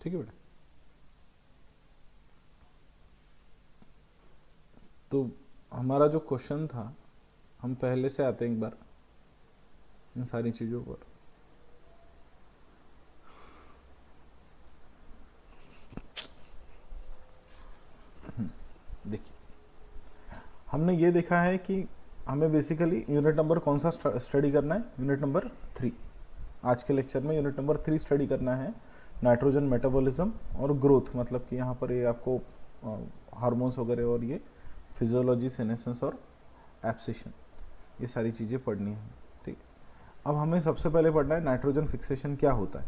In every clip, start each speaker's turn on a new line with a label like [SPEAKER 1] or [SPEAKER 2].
[SPEAKER 1] ठीक है बेटा। तो हमारा जो क्वेश्चन था, हम पहले से आते हैं एक बार इन सारी चीज़ों पर। देखिए, हमने ये देखा है कि हमें बेसिकली यूनिट नंबर कौन सा स्टडी करना है, यूनिट नंबर 3। आज के लेक्चर में यूनिट नंबर 3 स्टडी करना है, नाइट्रोजन मेटाबॉलिज्म और ग्रोथ। मतलब कि यहाँ पर ये आपको हार्मोन्स वगैरह और ये फिजियोलॉजी, सेनेसेंस और एब्सेशन, ये सारी चीज़ें पढ़नी है। ठीक, अब हमें सबसे पहले पढ़ना है नाइट्रोजन फिक्सेशन क्या होता है।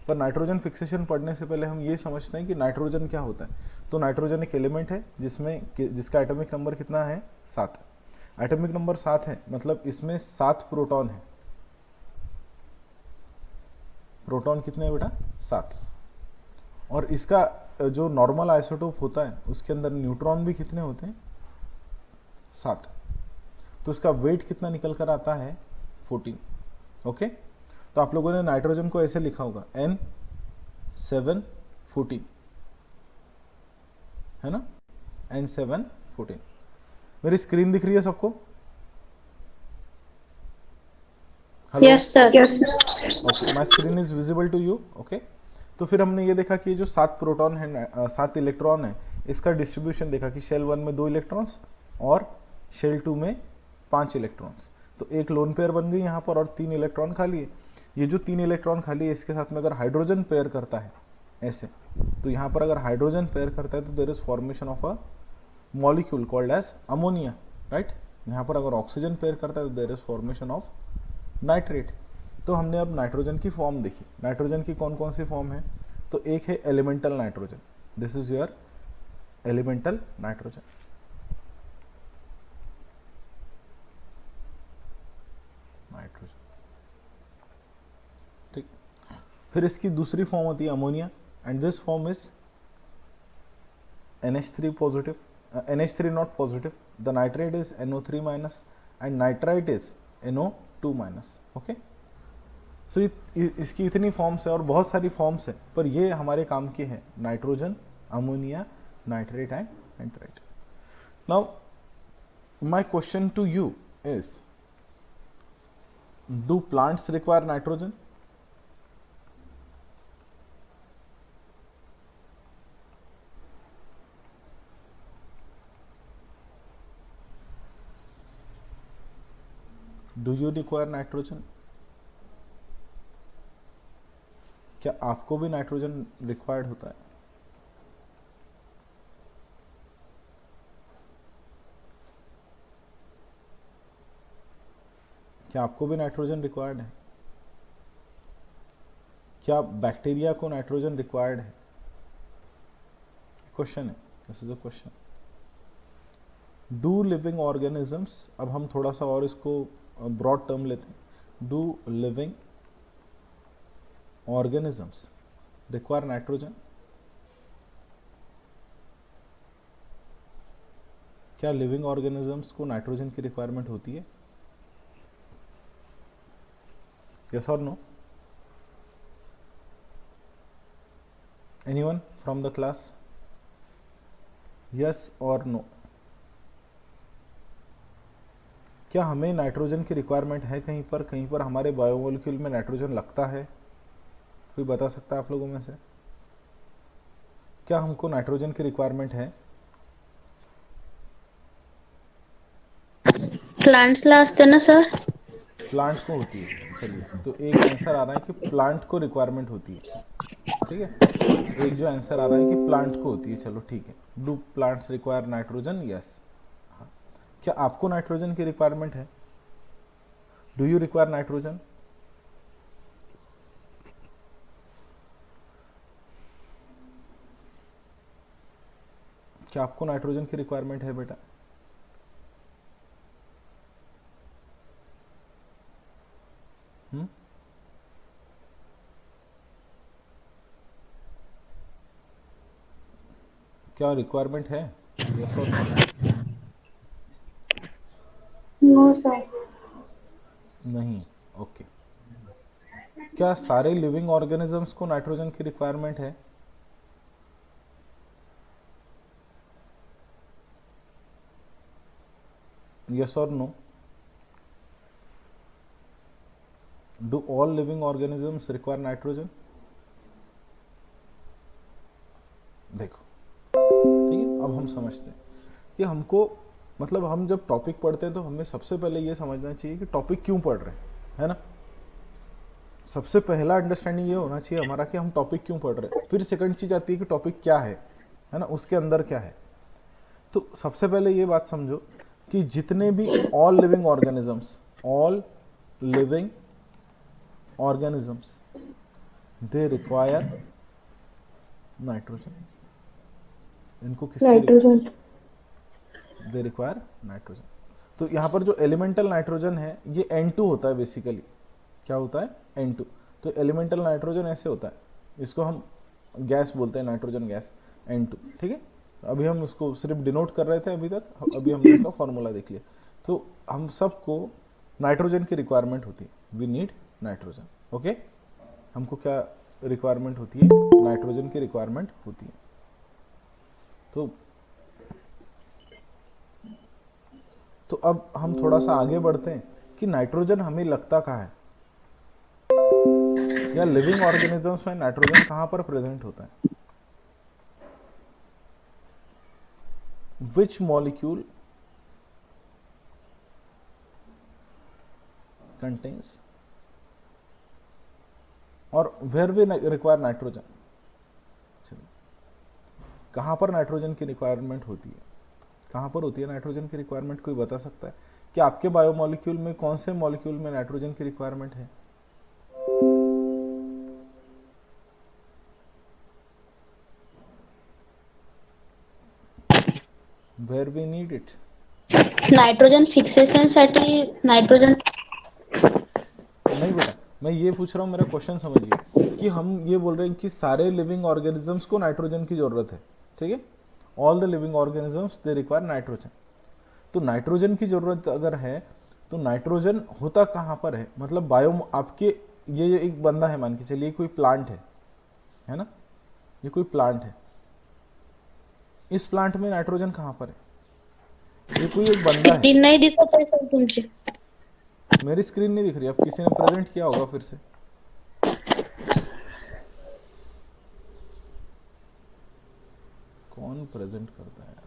[SPEAKER 1] पर नाइट्रोजन फिक्सेशन पढ़ने से पहले हम ये समझते हैं कि नाइट्रोजन क्या होता है। तो नाइट्रोजन एक एलिमेंट है जिसका एटॉमिक नंबर कितना है, 7। एटॉमिक नंबर 7 है, मतलब इसमें 7 प्रोटॉन है। प्रोटॉन कितने हैं बेटा, 7। और इसका जो नॉर्मल आइसोटोप होता है उसके अंदर न्यूट्रॉन भी कितने होते हैं, 7। तो इसका वेट कितना निकल कर आता है, 14। ओके, तो आप लोगों ने नाइट्रोजन को ऐसे लिखा होगा N714, है ना, N714। मेरी स्क्रीन दिख रही है सबको? Hello,
[SPEAKER 2] yes sir.
[SPEAKER 1] Okay, my screen is visible to you? Okay, तो फिर हमने ये देखा कि जो 7 प्रोटॉन है, 7 इलेक्ट्रॉन है, इसका डिस्ट्रीब्यूशन देखा कि शेल 1 में 2 इलेक्ट्रॉन्स और शेल 2 में 5 इलेक्ट्रॉन्स। तो एक लोन पेयर बन गई यहाँ पर और 3 इलेक्ट्रॉन खाली है। ये जो 3 इलेक्ट्रॉन खाली है, इसके साथ में अगर हाइड्रोजन पेयर करता है ऐसे, तो यहाँ पर अगर हाइड्रोजन पेयर करता है तो there is formation of a molecule called as ammonia, right. यहाँ पर अगर ऑक्सीजन पेयर करता है तो there is formation of nitrate. तो हमने अब नाइट्रोजन की फॉर्म देखी। नाइट्रोजन की कौन कौन सी फॉर्म है, तो एक है elemental nitrogen, this is your elemental nitrogen. Nitrogen, ठीक। फिर इसकी दूसरी फॉर्म होती है ammonia, and this form is NH3 positive, NH3 not positive, the nitrate is NO3 minus and nitrite is NO2 minus. Okay, so इसकी इतनी forms है और बहुत सारी फॉर्म्स है, पर ये हमारे काम की है, nitrogen, ammonia, nitrate and nitrite. Now my question to you is, do plants require nitrogen? Do you require nitrogen? क्या आपको भी नाइट्रोजन रिक्वायर्ड होता है? क्या आपको भी नाइट्रोजन रिक्वायर्ड है? क्या बैक्टीरिया को नाइट्रोजन रिक्वायर्ड है? क्वेश्चन है, this is a question. Do living organisms, अब हम थोड़ा सा और इसको ब्रॉड टर्म लेते हैं, do living organisms require nitrogen? क्या लिविंग ऑर्गेनिजम्स को नाइट्रोजन की रिक्वायरमेंट होती है? यस और no? Anyone from the class? Yes और नो? क्या हमें नाइट्रोजन की रिक्वायरमेंट है कहीं पर? कहीं पर हमारे बायोमोलिक्यूल में नाइट्रोजन लगता है? कोई बता सकता है आप लोगों में से? क्या हमको नाइट्रोजन की रिक्वायरमेंट है?
[SPEAKER 2] प्लांट्स ला असते ना सर?
[SPEAKER 1] प्लांट को होती है, चलिए, तो एक आंसर आ रहा है कि प्लांट को रिक्वायरमेंट होती है, ठीक है। एक जो आंसर आ रहा है कि प्लांट को होती है, चलो ठीक है। Do plants require nitrogen? Yes. क्या आपको नाइट्रोजन की रिक्वायरमेंट है? Do you require nitrogen? क्या आपको नाइट्रोजन की रिक्वायरमेंट है बेटा? क्या रिक्वायरमेंट है? यस और नो?
[SPEAKER 2] No sir.
[SPEAKER 1] नहीं, ओके। क्या सारे लिविंग ऑर्गेनिजम्स को नाइट्रोजन की रिक्वायरमेंट है? Yes or no? Do all living organisms require nitrogen? देखो, ठीक है, अब हम समझते हैं कि हमको मतलब हम जब टॉपिक पढ़ते हैं तो हमें सबसे पहले ये समझना चाहिए कि टॉपिक क्यों पढ़ रहे हैं, है ना। सबसे पहला अंडरस्टैंडिंग ये होना चाहिए हमारा कि हम टॉपिक क्यों पढ़ रहे हैं। फिर सेकंड चीज आती है कि टॉपिक क्या है ना, उसके अंदर क्या है। तो सबसे पहले ये बात समझो कि जितने भी all living organisms they require nitrogen. इनको
[SPEAKER 2] नाइट्रोजन।
[SPEAKER 1] They require nitrogen. तो यहाँ पर जो एलिमेंटल नाइट्रोजन है ये N2 होता है बेसिकली। क्या होता है? N2। तो एलिमेंटल नाइट्रोजन ऐसे होता है, इसको हम गैस बोलते हैं, नाइट्रोजन गैस N2, ठीक है। अभी हम उसको सिर्फ डिनोट कर रहे थे अभी तक, अभी हमने इसका फॉर्मूला देख लिया। तो हम सबको नाइट्रोजन की रिक्वायरमेंट होती है, वी नीड नाइट्रोजन, ओके। हमको क्या रिक्वायरमेंट होती है? नाइट्रोजन की रिक्वायरमेंट होती है। तो अब हम थोड़ा सा आगे बढ़ते हैं कि नाइट्रोजन हमें लगता कहाँ है, या लिविंग ऑर्गेनिजम्स में नाइट्रोजन कहाँ पर प्रेजेंट होता है। विच मॉलिक्यूल कंटेन्स और वेयर वी रिक्वायर नाइट्रोजन। कहाँ पर नाइट्रोजन की रिक्वायरमेंट होती है, कहाँ पर होती है नाइट्रोजन की रिक्वायरमेंट? कोई बता सकता है कि आपके बायोमॉलिक्यूल में कौन से मॉलिक्यूल में नाइट्रोजन की रिक्वायरमेंट है? Where we need it.
[SPEAKER 2] Nitrogen fixation साठी नाइट्रोजन।
[SPEAKER 1] नहीं बेटा, मैं ये पूछ रहा हूँ, मेरा क्वेश्चन समझिए कि हम ये बोल रहे हैं कि सारे लिविंग ऑर्गेनिजम्स को नाइट्रोजन की जरूरत है, ठीक है। All the living organisms they require nitrogen. तो नाइट्रोजन की जरूरत अगर है तो नाइट्रोजन होता कहाँ पर है? मतलब बायो आपके ये एक बंदा है, मान के चलिए कोई प्लांट है ना, ये कोई प्लांट है। इस प्लांट में नाइट्रोजन कहाँ पर है? ये कोई एक बंदा है।
[SPEAKER 2] स्क्रीन नहीं दिखत आहे सर तुमची।
[SPEAKER 1] मेरी स्क्रीन नहीं दिख रही, अब किसी ने प्रेजेंट किया होगा फिर से। कौन प्रेजेंट करता है?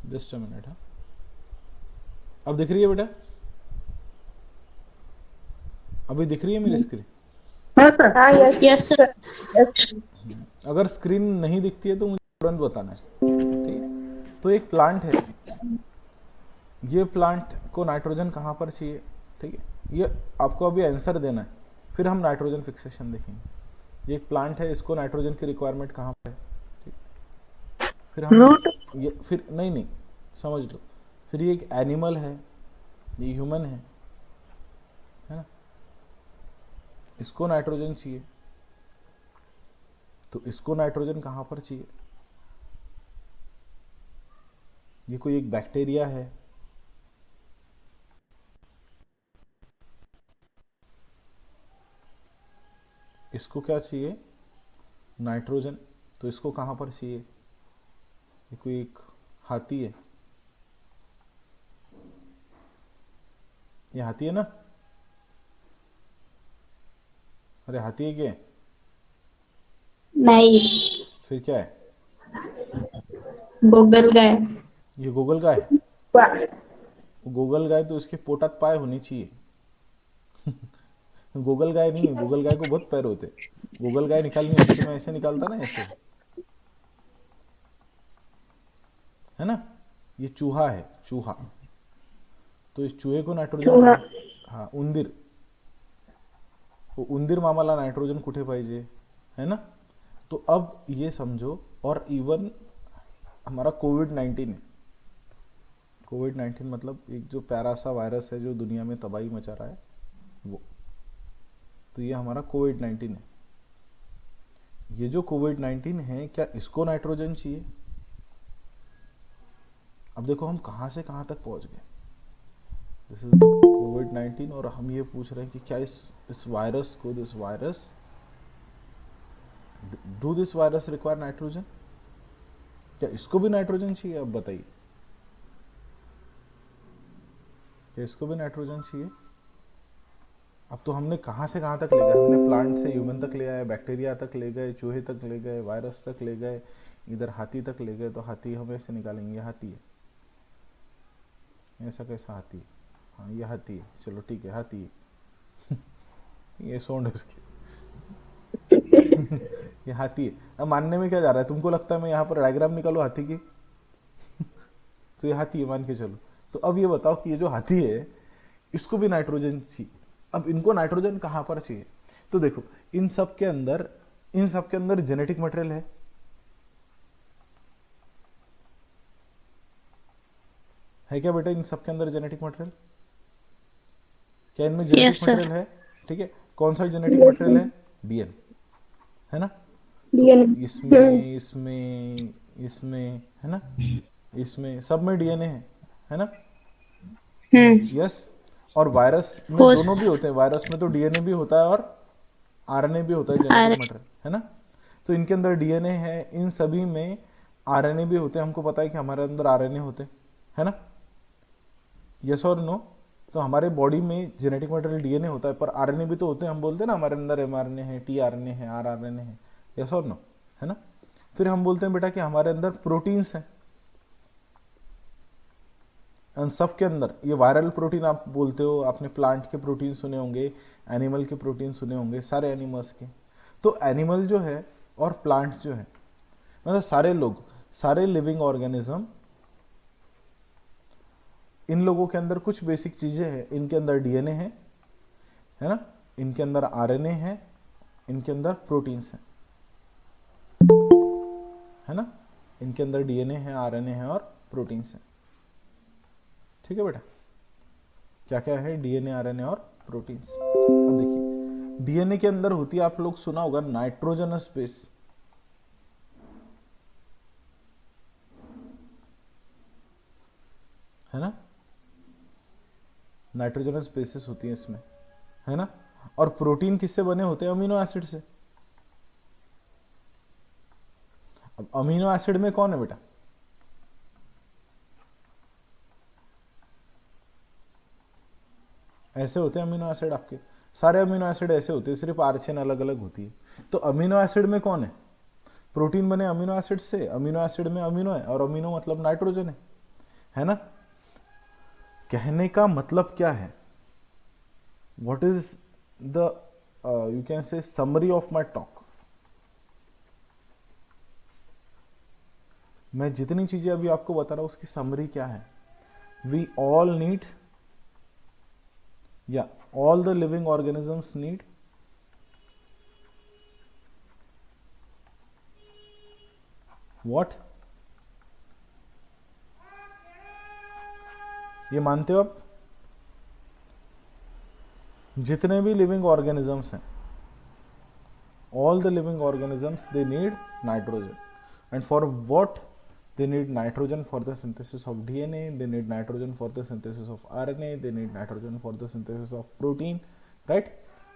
[SPEAKER 1] Just a minute. हाँ, अब दिख रही है बेटा? अभी दिख रही है मेरी स्क्रीन?
[SPEAKER 3] हाँ सर।
[SPEAKER 2] हाँ यस सर।
[SPEAKER 1] अगर स्क्रीन नहीं दिखती है तो मुझे तुरंत बताना है, ठीक है। तो एक प्लांट है, ये प्लांट को नाइट्रोजन कहाँ पर चाहिए, ठीक है। ये आपको अभी आंसर देना है, फिर हम नाइट्रोजन फिक्सेशन देखेंगे। ये एक प्लांट है, इसको नाइट्रोजन की रिक्वायरमेंट कहाँ पर है, ठीक। फिर हम ये फिर नहीं समझ लो। फिर ये एक एनिमल है, ये ह्यूमन है ना, इसको नाइट्रोजन चाहिए। तो इसको नाइट्रोजन कहाँ पर चाहिए? ये कोई एक बैक्टीरिया है, इसको क्या चाहिए? नाइट्रोजन। तो इसको कहाँ पर चाहिए? ये कोई एक हाथी है, ये हाथी है ना? अरे हाथी है क्या?
[SPEAKER 2] नहीं,
[SPEAKER 1] फिर क्या है?
[SPEAKER 2] गोगल गाय।
[SPEAKER 1] ये गोगल गाय। गोगल गाय तो इसके पोटात पाय होनी चाहिए। गोगल गाय नहीं है, गोगल गाय को बहुत पैर होते। गोगल गाय निकालनी होती तो मैं ऐसे निकालता ना, ऐसे, है ना। ये चूहा है, चूहा। तो इस चूहे को नाइट्रोजन कहाँ? हाँ, उंदीर। उंदीर मामाला नाइट्रोजन कुठे पाहिजे, है ना। तो अब ये समझो, और इवन हमारा कोविड-19 है। कोविड-19 मतलब एक जो प्यारा सा वायरस है जो दुनिया में तबाही मचा रहा है, वो। तो ये हमारा कोविड-19 है। ये जो कोविड-19 है, क्या इसको नाइट्रोजन चाहिए? अब देखो हम कहाँ से कहाँ तक पहुँच गए। दिस इज कोविड-19 और हम ये पूछ रहे हैं कि क्या इस वायरस को, this virus, do this virus require nitrogen? क्या इसको भी नाइट्रोजन चाहिए? अब बताइए, क्या इसको भी नाइट्रोजन चाहिए? अब तो हमने कहाँ से कहाँ तक ले गए, हमने प्लांट से ह्यूमन तक ले आए, बैक्टीरिया तक ले गए, चूहे तक ले गए, वायरस तक ले गए, इधर हाथी तक ले गए। तो हाथी हम ऐसे निकालेंगे, ये हाथी है, ऐसा कैसा हाथी है? हाँ ये हाथी है, चलो ठीक है हाथी है। ये सोंड है उसकी। ये हाथी है। अब मानने में क्या जा रहा है? तुमको लगता है मैं यहाँ पर डायग्राम निकालू हाथी की? तो ये हाथी है मान के चलो। तो अब ये बताओ कि ये जो हाथी है इसको भी नाइट्रोजन चाहिए। अब इनको नाइट्रोजन कहाँ पर चाहिए? तो देखो इन सब के अंदर जेनेटिक मटेरियल है क्या बेटा? इन सब के अंदर जेनेटिक मटेरियल, क्या इनमें जेनेटिक
[SPEAKER 2] यस सर।
[SPEAKER 1] मटेरियल है? ठीक है, कौन सा जेनेटिक
[SPEAKER 3] यस
[SPEAKER 1] मटेरियल
[SPEAKER 3] सर।
[SPEAKER 1] है? डीएनए, है ना? तो
[SPEAKER 3] डीएनए।
[SPEAKER 1] इसमें इसमें इसमें है ना, इसमें सब में डीएनए है ना? यस। और वायरस में
[SPEAKER 2] हो
[SPEAKER 1] दोनों भी होते हैं, वायरस में तो डीएनए भी होता है और आरएनए भी होता है, जेनेटिक
[SPEAKER 2] आर
[SPEAKER 1] मटेरियल, है ना? तो इनके अंदर डीएनए है, इन सभी में आरएनए भी होते हैं। हमको पता है कि हमारे अंदर आरएनए होते हैं, है ना? यस और नो? तो हमारे बॉडी में जेनेटिक मटेरियल डीएनए होता है, पर आरएनए भी तो होते हैं। हम बोलते हैं ना हमारे अंदर एमआरएनए है, टीआरएनए है, आरआरएनए है। यस और नो? है ना? फिर हम बोलते हैं बेटा कि हमारे अंदर प्रोटीन्स हैं। उन सब के अंदर ये वायरल प्रोटीन आप बोलते हो, आपने प्लांट के प्रोटीन सुने होंगे, एनिमल के प्रोटीन सुने होंगे, सारे एनिमल्स के। तो एनिमल जो है और प्लांट जो है, मतलब सारे लोग, सारे लिविंग ऑर्गेनिज्म, इन लोगों के अंदर कुछ बेसिक चीजें हैं। इनके अंदर डीएनए है ना? इनके अंदर आरएनए है, इनके अंदर प्रोटीन्स हैं, है ना? इनके अंदर डीएनए है, आरएनए है और प्रोटीन्स हैं। ठीक है बेटा, क्या क्या है? डीएनए, आरएनए और प्रोटीन्स। अब देखिए डीएनए के अंदर होती है, आप लोग सुना होगा, नाइट्रोजनस बेस, है ना? नाइट्रोजनस बेसिस होती है इसमें, है ना? और प्रोटीन किससे बने होते हैं? अमीनो एसिड से। अब अमीनो एसिड में कौन है बेटा? ऐसे होते हैं अमीनो एसिड, आपके सारे अमीनो एसिड ऐसे होते हैं, सिर्फ आर चेन अलग अलग होती है। तो अमीनो एसिड में कौन है? प्रोटीन बने अमीनो एसिड से, अमीनो एसिड में अमीनो है, और अमीनो मतलब नाइट्रोजन है ना? कहने का मतलब क्या है? What is the you can से समरी ऑफ माई टॉक? मैं जितनी चीजें अभी आपको बता रहा हूं उसकी समरी क्या है? वी ऑल नीड, या all the living organisms need what? ये मानते हो आप? जितने भी लिविंग ऑर्गेनिजम्स हैं, all the living organisms, they need nitrogen. And for what? They need nitrogen for the synthesis of DNA, they need nitrogen for the synthesis of RNA, they need nitrogen for the synthesis of protein, right?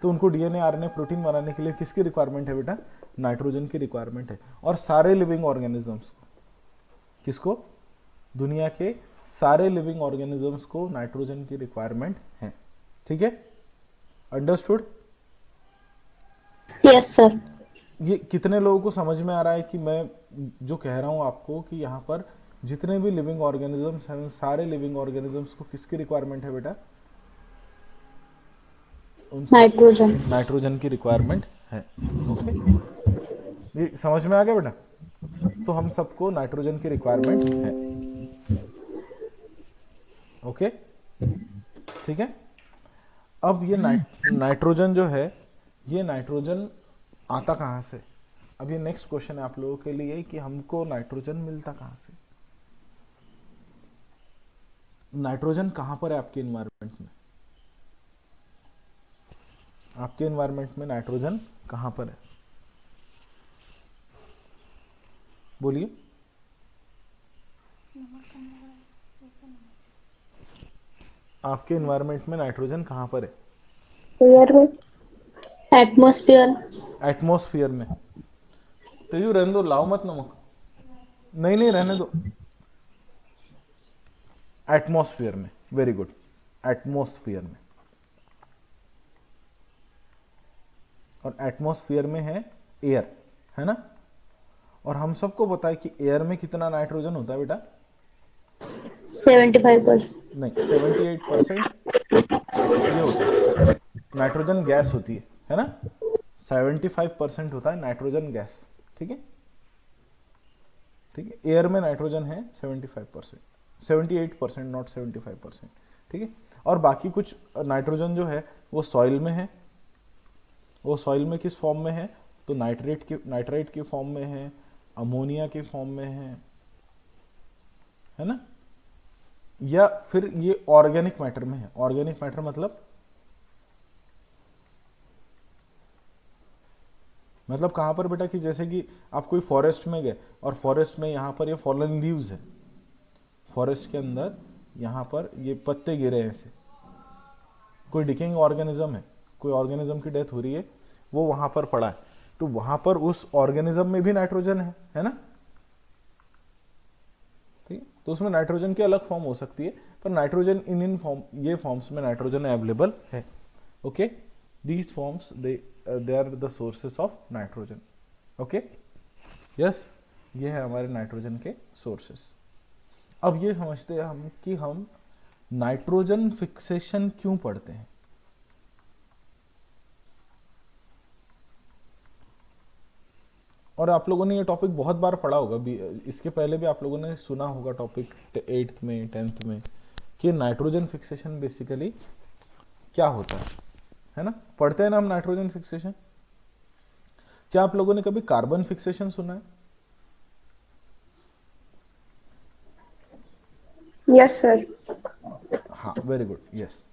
[SPEAKER 1] तो उनको DNA, RNA, protein बनाने के लिए किसकी requirement है बेटा? Nitrogen की requirement है। और सारे लिविंग ऑर्गेनिजम्स को, किसको? दुनिया के सारे लिविंग ऑर्गेनिजम्स को नाइट्रोजन की रिक्वायरमेंट है। ठीक है, अंडरस्टूड?
[SPEAKER 2] Yes sir.
[SPEAKER 1] ये कितने लोगों को समझ में आ रहा है कि मैं जो कह रहा हूं आपको कि यहाँ पर जितने भी लिविंग ऑर्गेनिजम्स हैं, सारे लिविंग ऑर्गेनिजम्स को किसकी रिक्वायरमेंट है बेटा? उन
[SPEAKER 2] नाइट्रोजन।
[SPEAKER 1] नाइट्रोजन की रिक्वायरमेंट है। ओके, ये समझ में आ गया बेटा? तो हम सबको नाइट्रोजन की रिक्वायरमेंट है। ओके, ठीक है। अब ये नाइट्रोजन जो है, ये नाइट्रोजन आता कहाँ से? अब ये नेक्स्ट क्वेश्चन है आप लोगों के लिए कि हमको नाइट्रोजन मिलता कहाँ से? नाइट्रोजन कहाँ पर है आपके इन्वायरमेंट में? आपके इन्वायरमेंट में नाइट्रोजन कहाँ पर है? बोलिए। आपके इन्वायरमेंट में नाइट्रोजन कहाँ पर है?
[SPEAKER 2] एयर में, एटमॉस्फेयर,
[SPEAKER 1] एटमॉस्फेयर में। तो यू रहने दो, लाओ मत नमक। नहीं नहीं, रहने दो। एटमॉस्फेयर में, वेरी गुड। एटमॉस्फेयर में, और एटमॉस्फेयर में है एयर, है ना? और हम सबको पता है कि एयर में कितना नाइट्रोजन होता है बेटा?
[SPEAKER 2] 75%।
[SPEAKER 1] नहीं, 78% ये होता है, नाइट्रोजन गैस होती है ना? 75% होता है नाइट्रोजन गैस, ठीक है? ठीक है, एयर में नाइट्रोजन है 75%, 78%, नॉट 75%, ठीक है? और बाकी कुछ नाइट्रोजन जो है वो सॉइल में है। वो सॉइल में किस फॉर्म में है? तो नाइट्रेट के फॉर्म में है, अमोनिया के फॉर्म में है ना? या फिर ये ऑर्गेनिक मैटर में है। ऑर्गेनिक मैटर मतलब कहां पर बेटा? कि जैसे कि आप कोई फॉरेस्ट में गए और फॉरेस्ट में यहां पर ये फॉलन लीव्स है, फॉरेस्ट के अंदर यहां पर ये पत्ते गिरे हैं ऐसे, कोई डिकेइंग ऑर्गेनिज्म है, कोई ऑर्गेनिज्म की डेथ हो रही है, वो वहां पर पड़ा है, तो वहां पर उस ऑर्गेनिज्म में भी नाइट्रोजन है ना? ठीक है, तो उसमें नाइट्रोजन की अलग फॉर्म हो सकती है, पर नाइट्रोजन इन फॉर्म, ये फॉर्म्स में नाइट्रोजन अवेलेबल है। Okay, these forms they are the sources of nitrogen. Okay, yes, ये है हमारे नाइट्रोजन के सोर्सेस। अब ये समझते हैं हम कि हम नाइट्रोजन फिक्सेशन क्यों पढ़ते हैं। और आप लोगों ने ये टॉपिक बहुत बार पढ़ा होगा, इसके पहले भी आप लोगों ने सुना होगा टॉपिक 8th में 10th में, कि नाइट्रोजन फिक्सेशन बेसिकली क्या होता है ना? पढ़ते हैं ना हम नाइट्रोजन फिक्सेशन। क्या आप लोगों ने कभी कार्बन फिक्सेशन सुना है?
[SPEAKER 2] Yes sir.
[SPEAKER 1] हाँ, वेरी गुड, यस।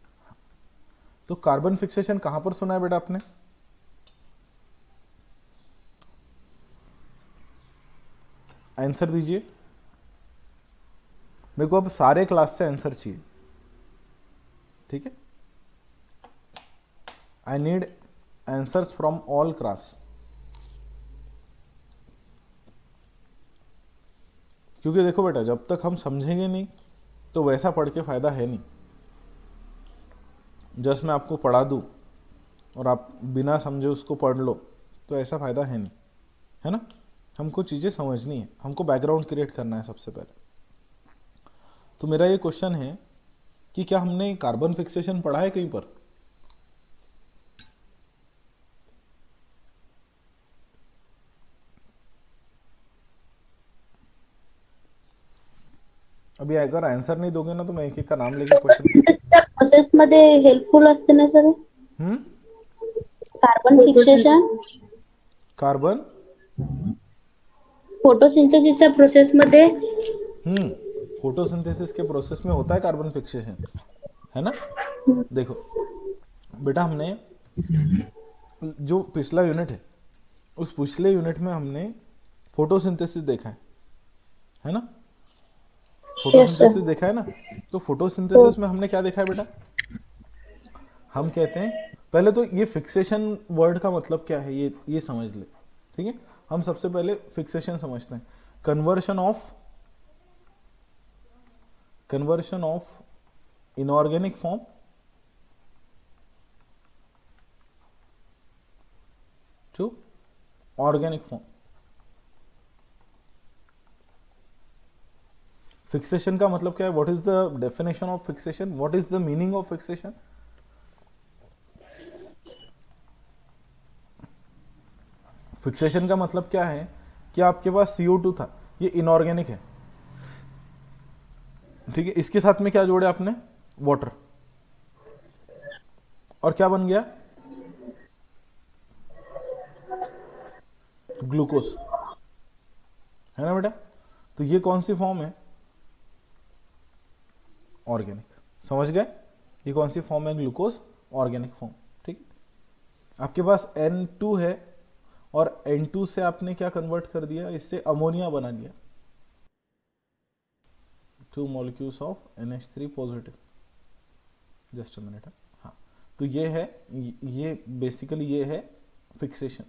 [SPEAKER 1] तो कार्बन फिक्सेशन कहां पर सुना है बेटा आपने? आंसर दीजिए मेरे को, अब सारे क्लास से आंसर चाहिए, ठीक है? I need answers from all class, क्योंकि देखो बेटा, जब तक हम समझेंगे नहीं तो वैसा पढ़ के फायदा है नहीं। जस्ट मैं आपको पढ़ा दूं और आप बिना समझे उसको पढ़ लो, तो ऐसा फायदा है नहीं, है ना? हमको चीज़ें समझनी है, हमको बैकग्राउंड क्रिएट करना है सबसे पहले। तो मेरा ये क्वेश्चन है कि क्या हमने कार्बन फिक्सेशन पढ़ा है कहीं पर? अभी अगर आंसर नहीं दोगे ना तो मैं एक एक का नाम लेके क्वेश्चन।
[SPEAKER 2] प्रोसेस मध्ये हेल्पफुल असते ना सर
[SPEAKER 1] हम्म,
[SPEAKER 2] कार्बन फिक्सेशन?
[SPEAKER 1] कार्बन,
[SPEAKER 2] फोटोसिंथेसिसच्या प्रोसेस मध्ये
[SPEAKER 1] फोटोसिंथेसिस के प्रोसेस में होता है कार्बन फिक्सेशन, है ना? देखो बेटा, हमने जो पिछला यूनिट है उस पिछले यूनिट में हमने फोटोसिंथेसिस देखा है ना?
[SPEAKER 2] Yes sir.
[SPEAKER 1] फोटोसिंथेसिस देखा है ना? तो फोटोसिंथेसिस में हमने क्या देखा है बेटा? हम कहते हैं, पहले तो ये फिक्सेशन वर्ड का मतलब क्या है ये समझ ले, ठीक है? हम सबसे पहले फिक्सेशन समझते हैं। Conversion of inorganic form to organic form. Fixation का मतलब क्या है? What is the definition of fixation? What is the meaning of fixation? Fixation का मतलब क्या है कि आपके पास CO2 था, ये इनऑर्गेनिक है, ठीक है? इसके साथ में क्या जोड़े आपने? वाटर, और क्या बन गया? ग्लूकोज, है ना बेटा? तो ये कौन सी फॉर्म है? ऑर्गेनिक। समझ गए? ये कौन सी फॉर्म है? ग्लूकोज, ऑर्गेनिक फॉर्म, ठीक? आपके पास N2 है और N2 से आपने क्या कन्वर्ट कर दिया? इससे अमोनिया बना लिया, 2 molecules of NH3 positive, just a minute. हाँ, तो ये है, ये बेसिकली ये है फिक्सेशन,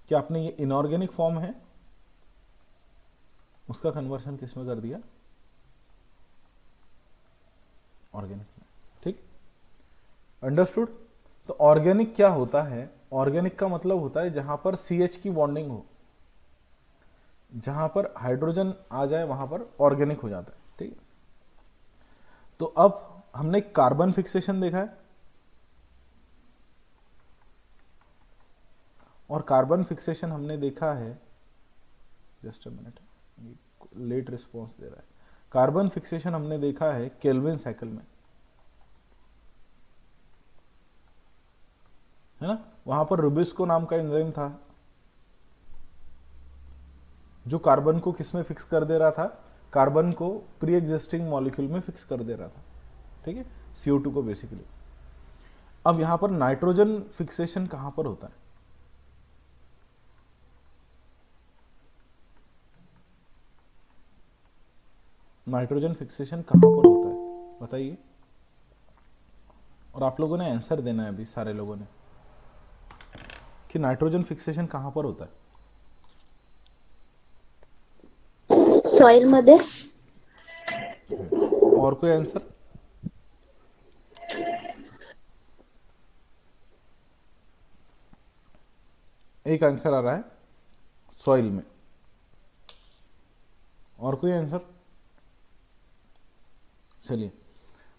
[SPEAKER 1] कि आपने ये इनऑर्गेनिक फॉर्म है उसका कन्वर्शन किस में कर दिया, ऑर्गेनिक में। ठीक, अंडरस्टूड। तो ऑर्गेनिक क्या होता है, ऑर्गेनिक का मतलब होता है जहां पर CH की बॉन्डिंग हो, जहां पर हाइड्रोजन आ जाए वहां पर ऑर्गेनिक हो जाता है। ठीक है, तो अब हमने कार्बन फिक्सेशन देखा है, और कार्बन फिक्सेशन हमने देखा है, just a minute, late response दे रहा है। कार्बन फिक्सेशन हमने देखा है केल्विन साइकिल में, है ना। वहां पर रुबिस्को नाम का एंजाइम था जो कार्बन को किस में फिक्स कर दे रहा था, कार्बन को प्री एग्जिस्टिंग मॉलिक्यूल में फिक्स कर दे रहा था। ठीक है, CO2 को बेसिकली। अब यहां पर नाइट्रोजन फिक्सेशन कहां पर होता है, नाइट्रोजन फिक्सेशन कहां पर होता है बताइए, और आप लोगों ने आंसर देना है अभी सारे लोगों ने, कि नाइट्रोजन फिक्सेशन कहां पर होता है।
[SPEAKER 2] सॉइल मध्ये,
[SPEAKER 1] और कोई आंसर, एक आंसर आ रहा है सॉइल में, और कोई आंसर। चलिए,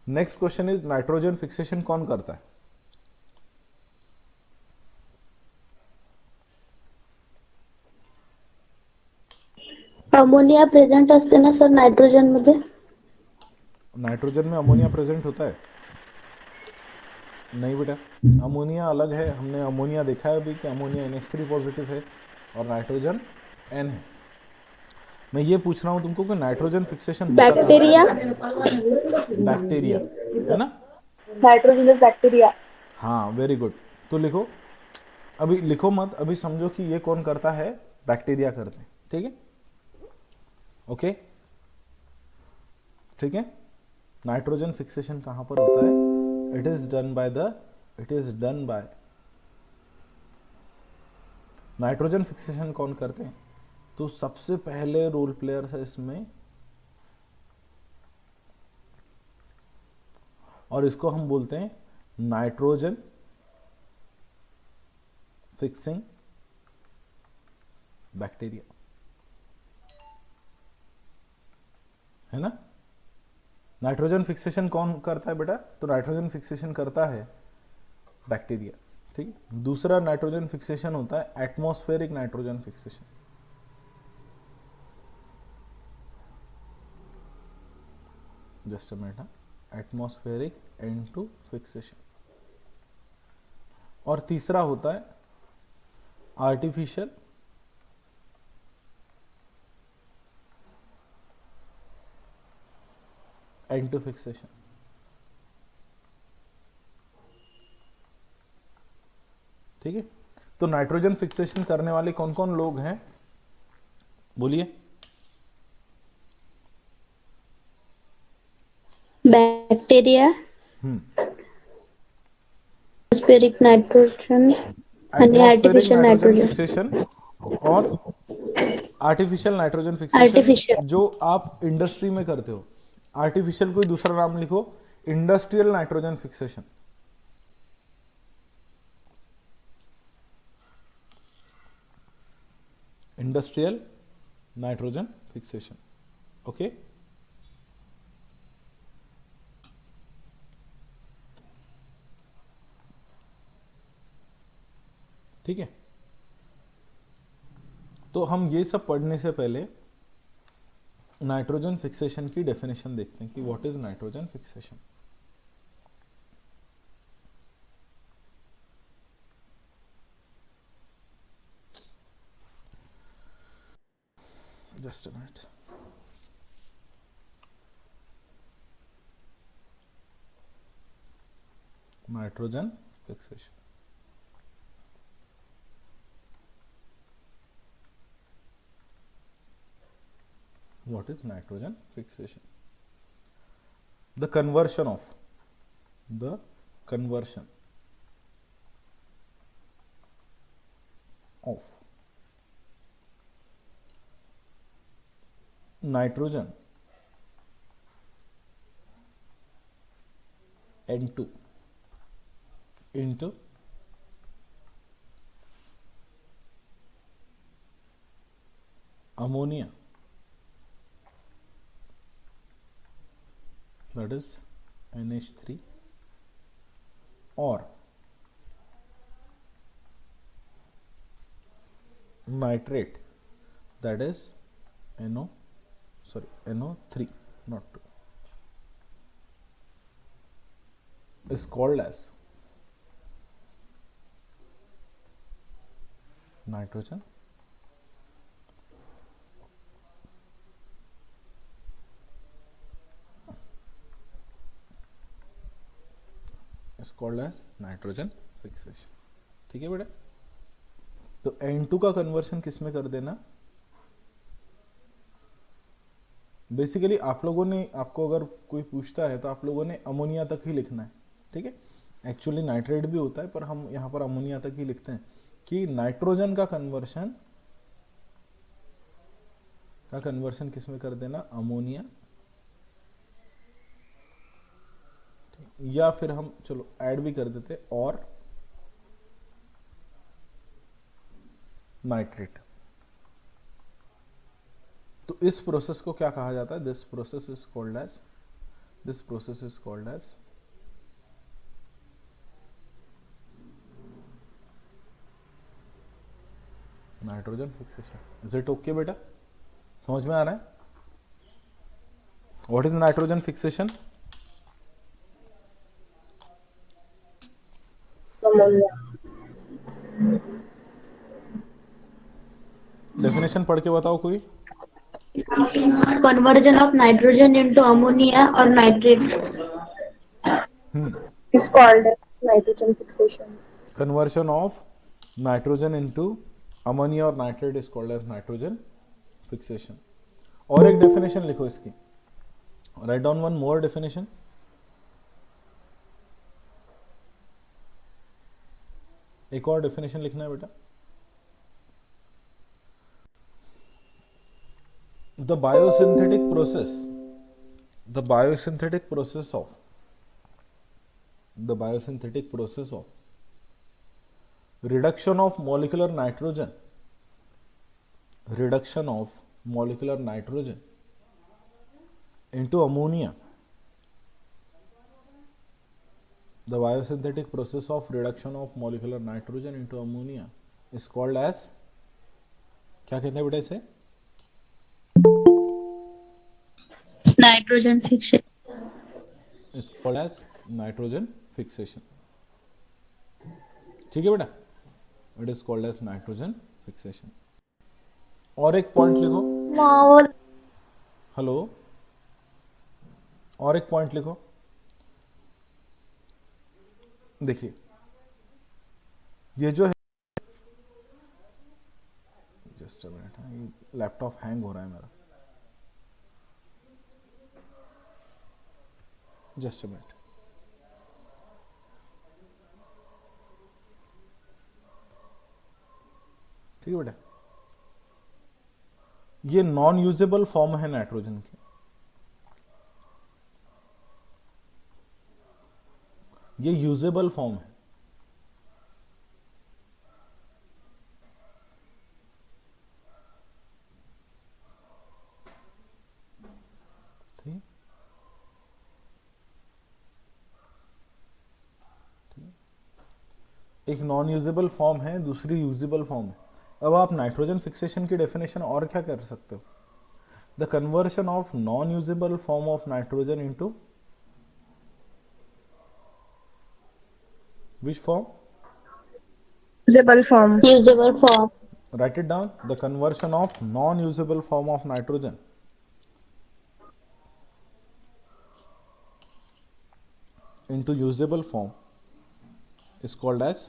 [SPEAKER 1] next question is nitrogen fixation कौन करता है।
[SPEAKER 2] अमोनिया प्रेझेंट असते ना सर नायट्रोजन मध्ये?
[SPEAKER 1] नाइट्रोजन में अमोनिया प्रेजेंट होता है? नहीं बेटा, अमोनिया अलग है। हमने अमोनिया देखा है अभी कि अमोनिया NH3 पॉजिटिव है और नाइट्रोजन N है। मैं ये पूछ रहा हूँ तुमको कि नाइट्रोजन फिक्सेशन होता कहाँ पर
[SPEAKER 2] बैक्टीरिया,
[SPEAKER 1] है। बैक्टीरिया, है ना।
[SPEAKER 2] Nitrogen bacteria.
[SPEAKER 1] हाँ, वेरी गुड। तो लिखो, अभी लिखो मत, अभी समझो कि ये कौन करता है, बैक्टीरिया करते हैं। ठीक है, ओके, ठीक है। नाइट्रोजन फिक्सेशन कहां पर होता है, it is done by nitrogen fixation कौन करते हैं, तो सबसे पहले रोल प्लेयर्स है इसमें, और इसको हम बोलते हैं नाइट्रोजन फिक्सिंग बैक्टीरिया, है ना। नाइट्रोजन फिक्सेशन कौन करता है बेटा, तो नाइट्रोजन फिक्सेशन करता है बैक्टीरिया। ठीक है, दूसरा नाइट्रोजन फिक्सेशन होता है atmospheric nitrogen fixation. Just a minute, atmospheric N2 fixation. और तीसरा होता है आर्टिफिशियल N2 फिक्सेशन। ठीक है, तो नाइट्रोजन फिक्सेशन करने वाले कौन कौन लोग हैं, बोलिए।
[SPEAKER 2] बैक्टीरिया, एटमॉस्फेरिक नाइट्रोजन आणि
[SPEAKER 1] atmospheric
[SPEAKER 2] artificial
[SPEAKER 1] nitrogen
[SPEAKER 2] nitrogen.
[SPEAKER 1] Fixation और आर्टिफिशियल नाइट्रोजन फिक्सेशन,
[SPEAKER 2] आर्टिफिशियल,
[SPEAKER 1] जो आप इंडस्ट्री में करते हो। आर्टिफिशियल कोई दूसरा नाम लिखो, industrial nitrogen fixation. Industrial nitrogen fixation, okay. ठीक है, तो हम ये सब पढ़ने से पहले नाइट्रोजन फिक्सेशन की डेफिनेशन देखते हैं कि what is nitrogen fixation. Just a minute, nitrogen fixation, what is nitrogen fixation, the conversion of the conversion of nitrogen N2 into ammonia, that is NH3, or nitrate, that is NO3, not 2, is called as nitrogen fixation. ठीक है बेटा, तो N2 का conversion किस में कर देना, basically आप लोगों ने, आपको अगर कोई पूछता है तो आप लोगों ने अमोनिया तक ही लिखना है। ठीक है, एक्चुअली नाइट्रेट भी होता है पर हम यहाँ पर अमोनिया तक ही लिखते हैं कि नाइट्रोजन का कन्वर्शन किस में कर देना, अमोनिया, या फिर हम चलो ऐड भी कर देते और नाइट्रेट। तो इस प्रोसेस को क्या कहा जाता है, this process is called as nitrogen fixation. Is it okay बेटा, समझ में आ रहा है? What is nitrogen fixation? Definition पढ़ के बताओ कोई।
[SPEAKER 2] Conversion of nitrogen into ammonia और nitrate
[SPEAKER 3] is called nitrogen fixation.
[SPEAKER 1] Conversion of nitrogen into ammonia और nitrate is called as nitrogen fixation. और एक डेफिनेशन लिखो इसकी, write down one more definition. एक और डेफिनेशन लिखना है बेटा। The biosynthetic process of reduction of molecular nitrogen into ammonia, the biosynthetic process of reduction of molecular nitrogen into ammonia is called as, क्या कहते हैं बेटा इसे?
[SPEAKER 2] Nitrogen fixation.
[SPEAKER 1] is called as nitrogen fixation। ठीक है बेटा, it is called as nitrogen fixation। और एक पॉइंट लिखो, हेलो, और एक पॉइंट लिखो। देखिए ये जो है, just a minute, laptop hang हो रहा है मेरा, जस्ट अ मिनट। ठीक है बेटा, ये नॉन यूजेबल फॉर्म है नाइट्रोजन की, ये यूजेबल फॉर्म है। ठीक, एक नॉन यूजेबल फॉर्म है, दूसरी यूजेबल फॉर्म है। अब आप नाइट्रोजन फिक्सेशन की डेफिनेशन और क्या कर सकते हो, the conversion of non usable form of nitrogen into which form?
[SPEAKER 3] Usable form.
[SPEAKER 2] Usable form.
[SPEAKER 1] Write it down, the conversion of non usable form of nitrogen into usable form is called as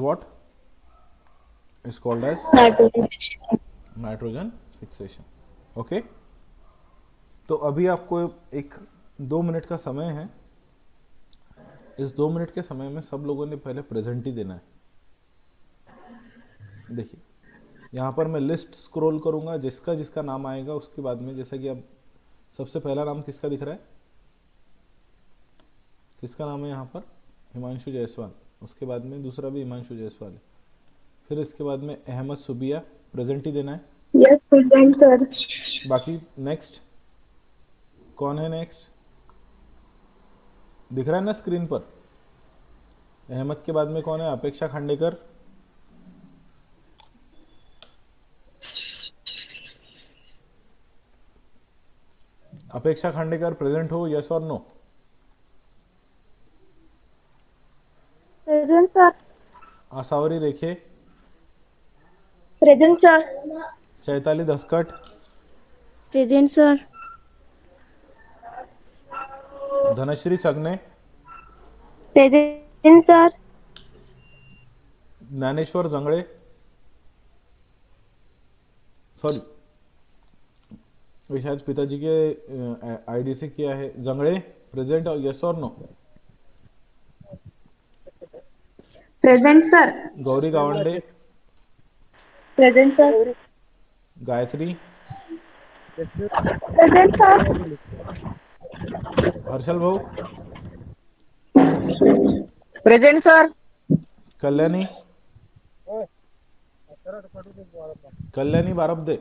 [SPEAKER 1] what? Is called as
[SPEAKER 2] nitrogen fixation.
[SPEAKER 1] Nitrogen fixation. Okay, तो अभी आपको एक 2 minute का समय है। इस 2 minute के समय में सब लोगों ने पहले प्रेजेंट ही देना है। देखिए यहाँ पर मैं लिस्ट स्क्रॉल करूंगा, जिसका जिसका नाम आएगा उसके बाद में, जैसा कि अब सबसे पहला नाम किसका दिख रहा है, किसका नाम है यहाँ पर, हिमांशु जायसवाल। उसके बाद में दूसरा भी हिमांशु जायसवाल है। फिर इसके बाद में अहमद सुबिया, प्रेजेंट ही देना है।
[SPEAKER 3] Yes, present, sir.
[SPEAKER 1] बाकी नेक्स्ट कौन है, नेक्स्ट दिख रहा है ना स्क्रीन पर। अहमद के बाद में कौन है, अपेक्षा खांडेकर। अपेक्षा खांडेकर प्रेजेंट हो, यस और no.
[SPEAKER 3] Present, sir.
[SPEAKER 1] Asawari Rekhe,
[SPEAKER 3] Present, sir.
[SPEAKER 1] Chaitali Daskat,
[SPEAKER 4] present sir.
[SPEAKER 1] Dhanashree Sagne,
[SPEAKER 3] Present, sir.
[SPEAKER 1] Dnyaneshwar Jangade, sorry ये शायद पिताजी के आईडी से किया है। जंगड़े प्रेजेंट और यस और no.
[SPEAKER 2] Present sir.
[SPEAKER 1] Gauri Gawande,
[SPEAKER 3] Present, sir.
[SPEAKER 1] Gayatri,
[SPEAKER 3] Present, sir.
[SPEAKER 1] Harshal Bhau,
[SPEAKER 3] Present, sir.
[SPEAKER 1] Kalyani, Kalyani Barbade,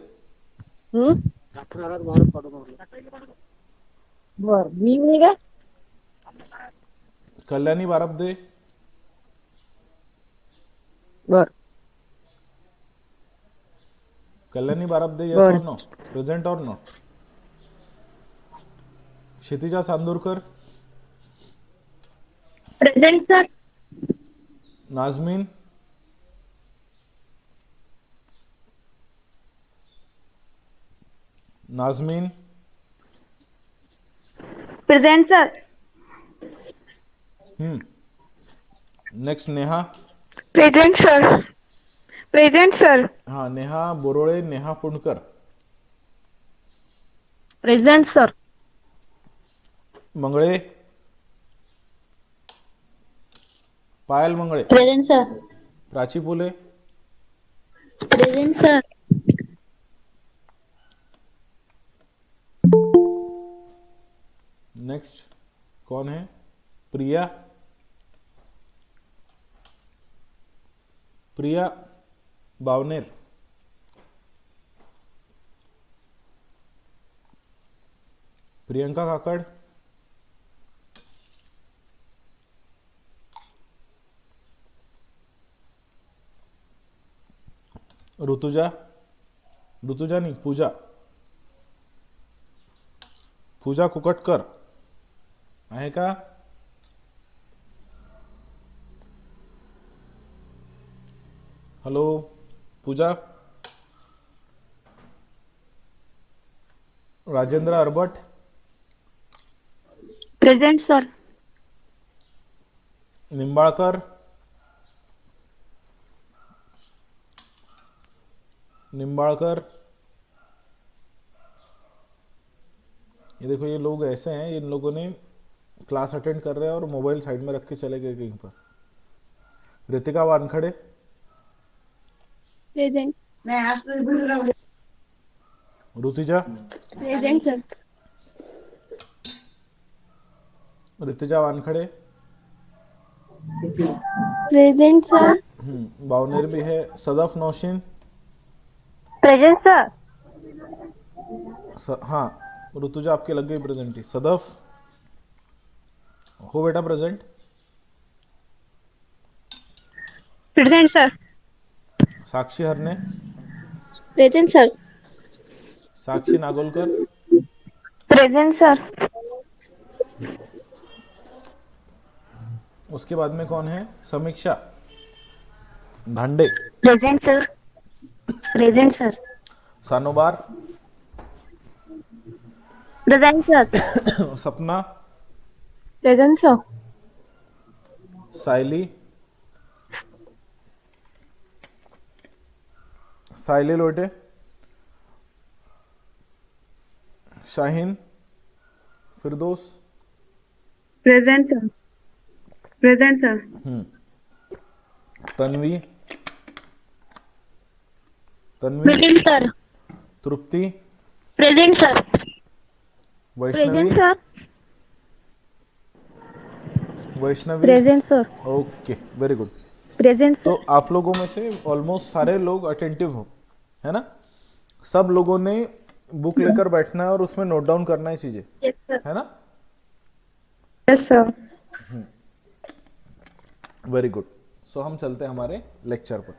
[SPEAKER 3] बर मी नाही का
[SPEAKER 1] कल्याणी बारबदे,
[SPEAKER 3] बर
[SPEAKER 1] कल्याणी बारबदे, यस और नो, प्रेजेंट और no. Kshitija Chandurkar,
[SPEAKER 2] present sir.
[SPEAKER 1] Nazmeen, Nazmeen,
[SPEAKER 2] present sir.
[SPEAKER 1] Next Neha.
[SPEAKER 3] Present sir present sir
[SPEAKER 1] हाँ, Neha Borole, Neha Punkar,
[SPEAKER 4] present sir.
[SPEAKER 1] Mangle, Payal Mangle,
[SPEAKER 2] present sir.
[SPEAKER 1] Prachi Pule,
[SPEAKER 2] present sir.
[SPEAKER 1] Next कौन है, प्रिया, प्रिया बावनेर, प्रियंका काकड़, ऋतुजा, ऋतुजा नहीं, पूजा, पूजा कुकटकर आहे का? Hello Pooja. Rajendra Arbat,
[SPEAKER 2] present sir.
[SPEAKER 1] Nimbalkar, Nimbalkar. ये देखो, ये लोग ऐसे हैं, इन लोगों ने क्लास अटेंड कर रहे हैं और मोबाइल साइड में रख के चले गए कहीं पर। Ritika Wankhede,
[SPEAKER 2] present.
[SPEAKER 1] Rutuja,
[SPEAKER 2] present sir.
[SPEAKER 1] Rutuja Wankhede,
[SPEAKER 2] present sir.
[SPEAKER 1] Bawner भी है। Sadaf Nausheen,
[SPEAKER 2] present sir.
[SPEAKER 1] हाँ ऋतुजा आपकी लग गई प्रेजेंट ही। सदफ हो बेटा present.
[SPEAKER 2] Present sir.
[SPEAKER 1] Sakshi Harne,
[SPEAKER 4] present sir.
[SPEAKER 1] Sakshi Nagolkar,
[SPEAKER 3] present sir
[SPEAKER 1] उसके बाद में कौन है, Samiksha Dhande,
[SPEAKER 2] present sir. Present sir.
[SPEAKER 1] Sanobar,
[SPEAKER 2] present sir.
[SPEAKER 1] Sapna,
[SPEAKER 3] present sir
[SPEAKER 1] Sayali, Sayali Lote, Shaheen, Firdaus,
[SPEAKER 5] Present, sir. Present, sir.
[SPEAKER 1] Tanvi, Tanvi,
[SPEAKER 2] present sir.
[SPEAKER 1] Trupti,
[SPEAKER 2] present sir.
[SPEAKER 1] Vaishnavi,
[SPEAKER 3] Present, sir.
[SPEAKER 1] Vaishnavi,
[SPEAKER 3] Present, sir.
[SPEAKER 1] Okay, very good.
[SPEAKER 3] Present,
[SPEAKER 1] तो
[SPEAKER 3] sir.
[SPEAKER 1] आप लोगों में से ऑलमोस्ट सारे लोग अटेंटिव हो, है ना? सब लोगों ने बुक लेकर बैठना है और उसमें नोट डाउन करना है चीजें,
[SPEAKER 2] यस सर।
[SPEAKER 1] है ना?
[SPEAKER 3] Yes, sir.
[SPEAKER 1] Very good. So हम चलते हैं हमारे लेक्चर पर।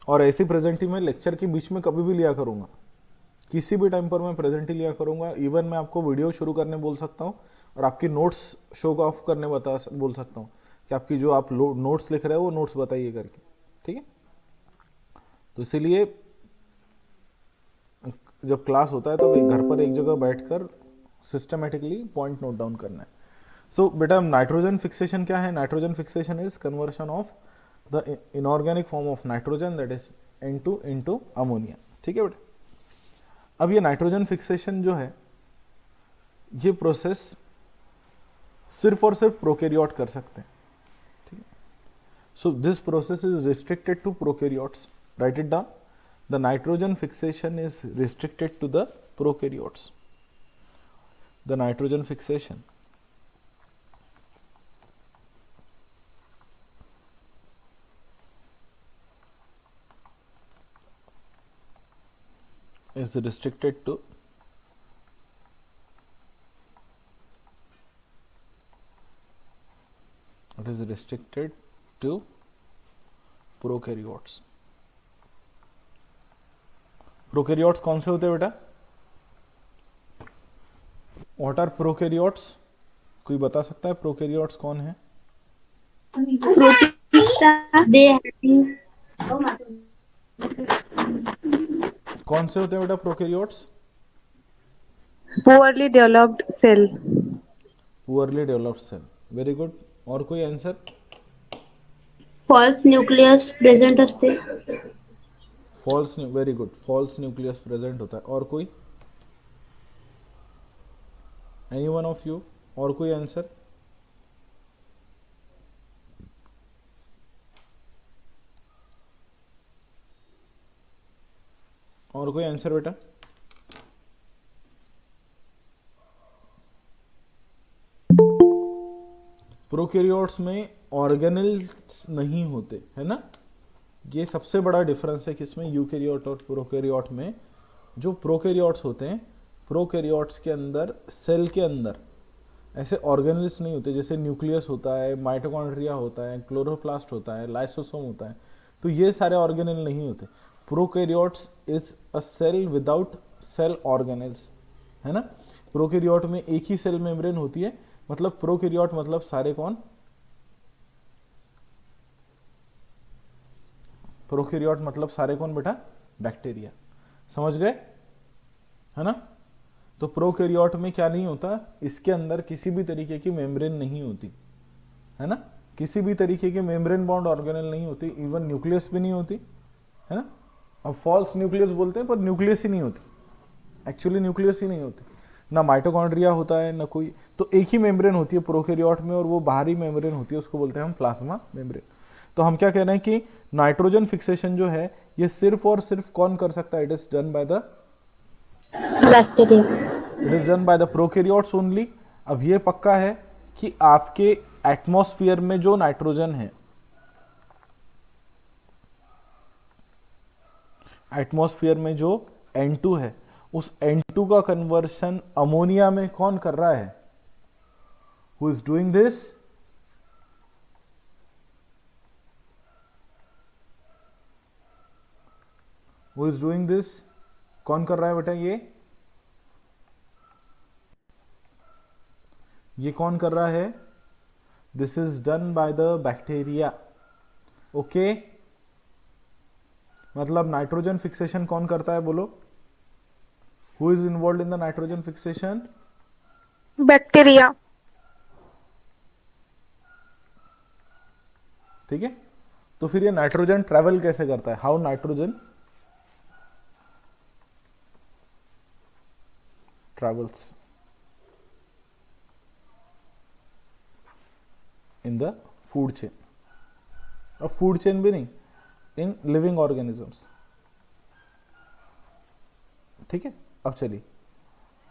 [SPEAKER 1] और ऐसी प्रेजेंटी मैं लेक्चर के बीच में कभी भी लिया करूंगा, किसी भी टाइम पर मैं प्रेजेंटी लिया करूंगा। इवन मैं आपको वीडियो शुरू करने बोल सकता हूँ और आपकी नोट्स शो ऑफ करने बोल सकता हूँ कि आपकी जो आप नोट्स लिख रहे हो वो नोट्स बताइए करके, ठीक है? तो इसीलिए जब क्लास होता है तो घर पर एक जगह बैठकर सिस्टमेटिकली पॉइंट नोट डाउन करना है। सो बेटा, नाइट्रोजन फिक्सेशन क्या है? Nitrogen fixation is conversion of the inorganic form of nitrogen, that is N2 into ammonia, ठीक है बेटा? अब ये नाइट्रोजन फिक्सेशन जो है, ये प्रोसेस सिर्फ और सिर्फ प्रोकैरियोट कर सकते हैं, ठीक है? So this process is restricted to prokaryotes. Write it down, the nitrogen fixation is restricted to the prokaryotes. The nitrogen fixation is restricted to prokaryotes. Prokaryotes कौन से होते हैं बेटा? What are prokaryotes? कोई बता सकता है प्रोकैरियोट्स कौन है?
[SPEAKER 2] दे
[SPEAKER 1] कौन से होते हैं बेटा prokaryotes?
[SPEAKER 5] Poorly developed cell.
[SPEAKER 1] Poorly developed cell. Very good. और कोई आंसर?
[SPEAKER 2] फॉल्स न्यूक्लियस प्रेजेंट असते।
[SPEAKER 1] False, very good, false nucleus present होता है। और कोई? Any one of you? और कोई आंसर? और कोई आंसर बेटा? प्रोकैरियोट्स में ऑर्गेनेल्स नहीं होते, है ना? ये सबसे बड़ा डिफरेंस है किसमें? यूकैरियोट और प्रोकैरियोट में। जो प्रोकैरियोट्स होते हैं, प्रोकैरियोट्स के अंदर, सेल के अंदर ऐसे ऑर्गेनेल्स नहीं होते। जैसे न्यूक्लियस होता है, माइटोकॉन्ड्रिया होता है, क्लोरोप्लास्ट होता है, लाइसोसोम होता है, तो ये सारे ऑर्गेनेल नहीं होते। Prokaryotes is a cell without cell organelles, है ना? प्रोकैरियोट में एक ही सेल मेम्ब्रेन होती है। मतलब प्रोकैरियोट मतलब सारे कौन? प्रोकैरियोट मतलब सारे कौन बेटा? बैक्टीरिया। समझ गए, है ना? तो प्रोकैरियोट में क्या नहीं होता? इसके अंदर किसी भी तरीके की मेम्ब्रेन नहीं होती, है ना? किसी भी तरीके के मेम्ब्रेन बाउंड ऑर्गेनेल नहीं होती, इवन न्यूक्लियस भी नहीं होती, है ना? अब फॉल्स न्यूक्लियस बोलते हैं पर न्यूक्लियस ही नहीं होती, एक्चुअली न्यूक्लियस ही नहीं होती। ना माइटोकॉन्ड्रिया होता है ना कोई, तो एक ही मेम्ब्रेन होती है प्रोकैरियोट में, और वो बाहरी मेम्ब्रेन होती है, उसको बोलते हैं हम प्लाज्मा मेम्ब्रेन। तो हम क्या कह रहे हैं कि नाइट्रोजन फिक्सेशन जो है ये सिर्फ और सिर्फ कौन कर सकता है? It is done by the
[SPEAKER 2] bacteria.
[SPEAKER 1] It is done by the prokaryotes only. अब ये पक्का है कि आपके एटमॉस्फेयर में जो नाइट्रोजन है, एटमॉस्फेयर में जो N2 है, उस N2 का कन्वर्शन अमोनिया में कौन कर रहा है? Who is doing this? Who is doing this? कौन कर रहा है बेटा? ये कौन कर रहा है? This is done by the bacteria. Okay, मतलब नाइट्रोजन फिक्सेशन कौन करता है? बोलो, who is involve in the nitrogen fixation?
[SPEAKER 3] Bacteria.
[SPEAKER 1] ठीक है, तो फिर ये नाइट्रोजन ट्रेवल कैसे करता है? How nitrogen travels in the food chain, और फूड चेन भी नहीं, इन लिविंग ऑर्गेनिजम्स। ठीक है, अब चलिए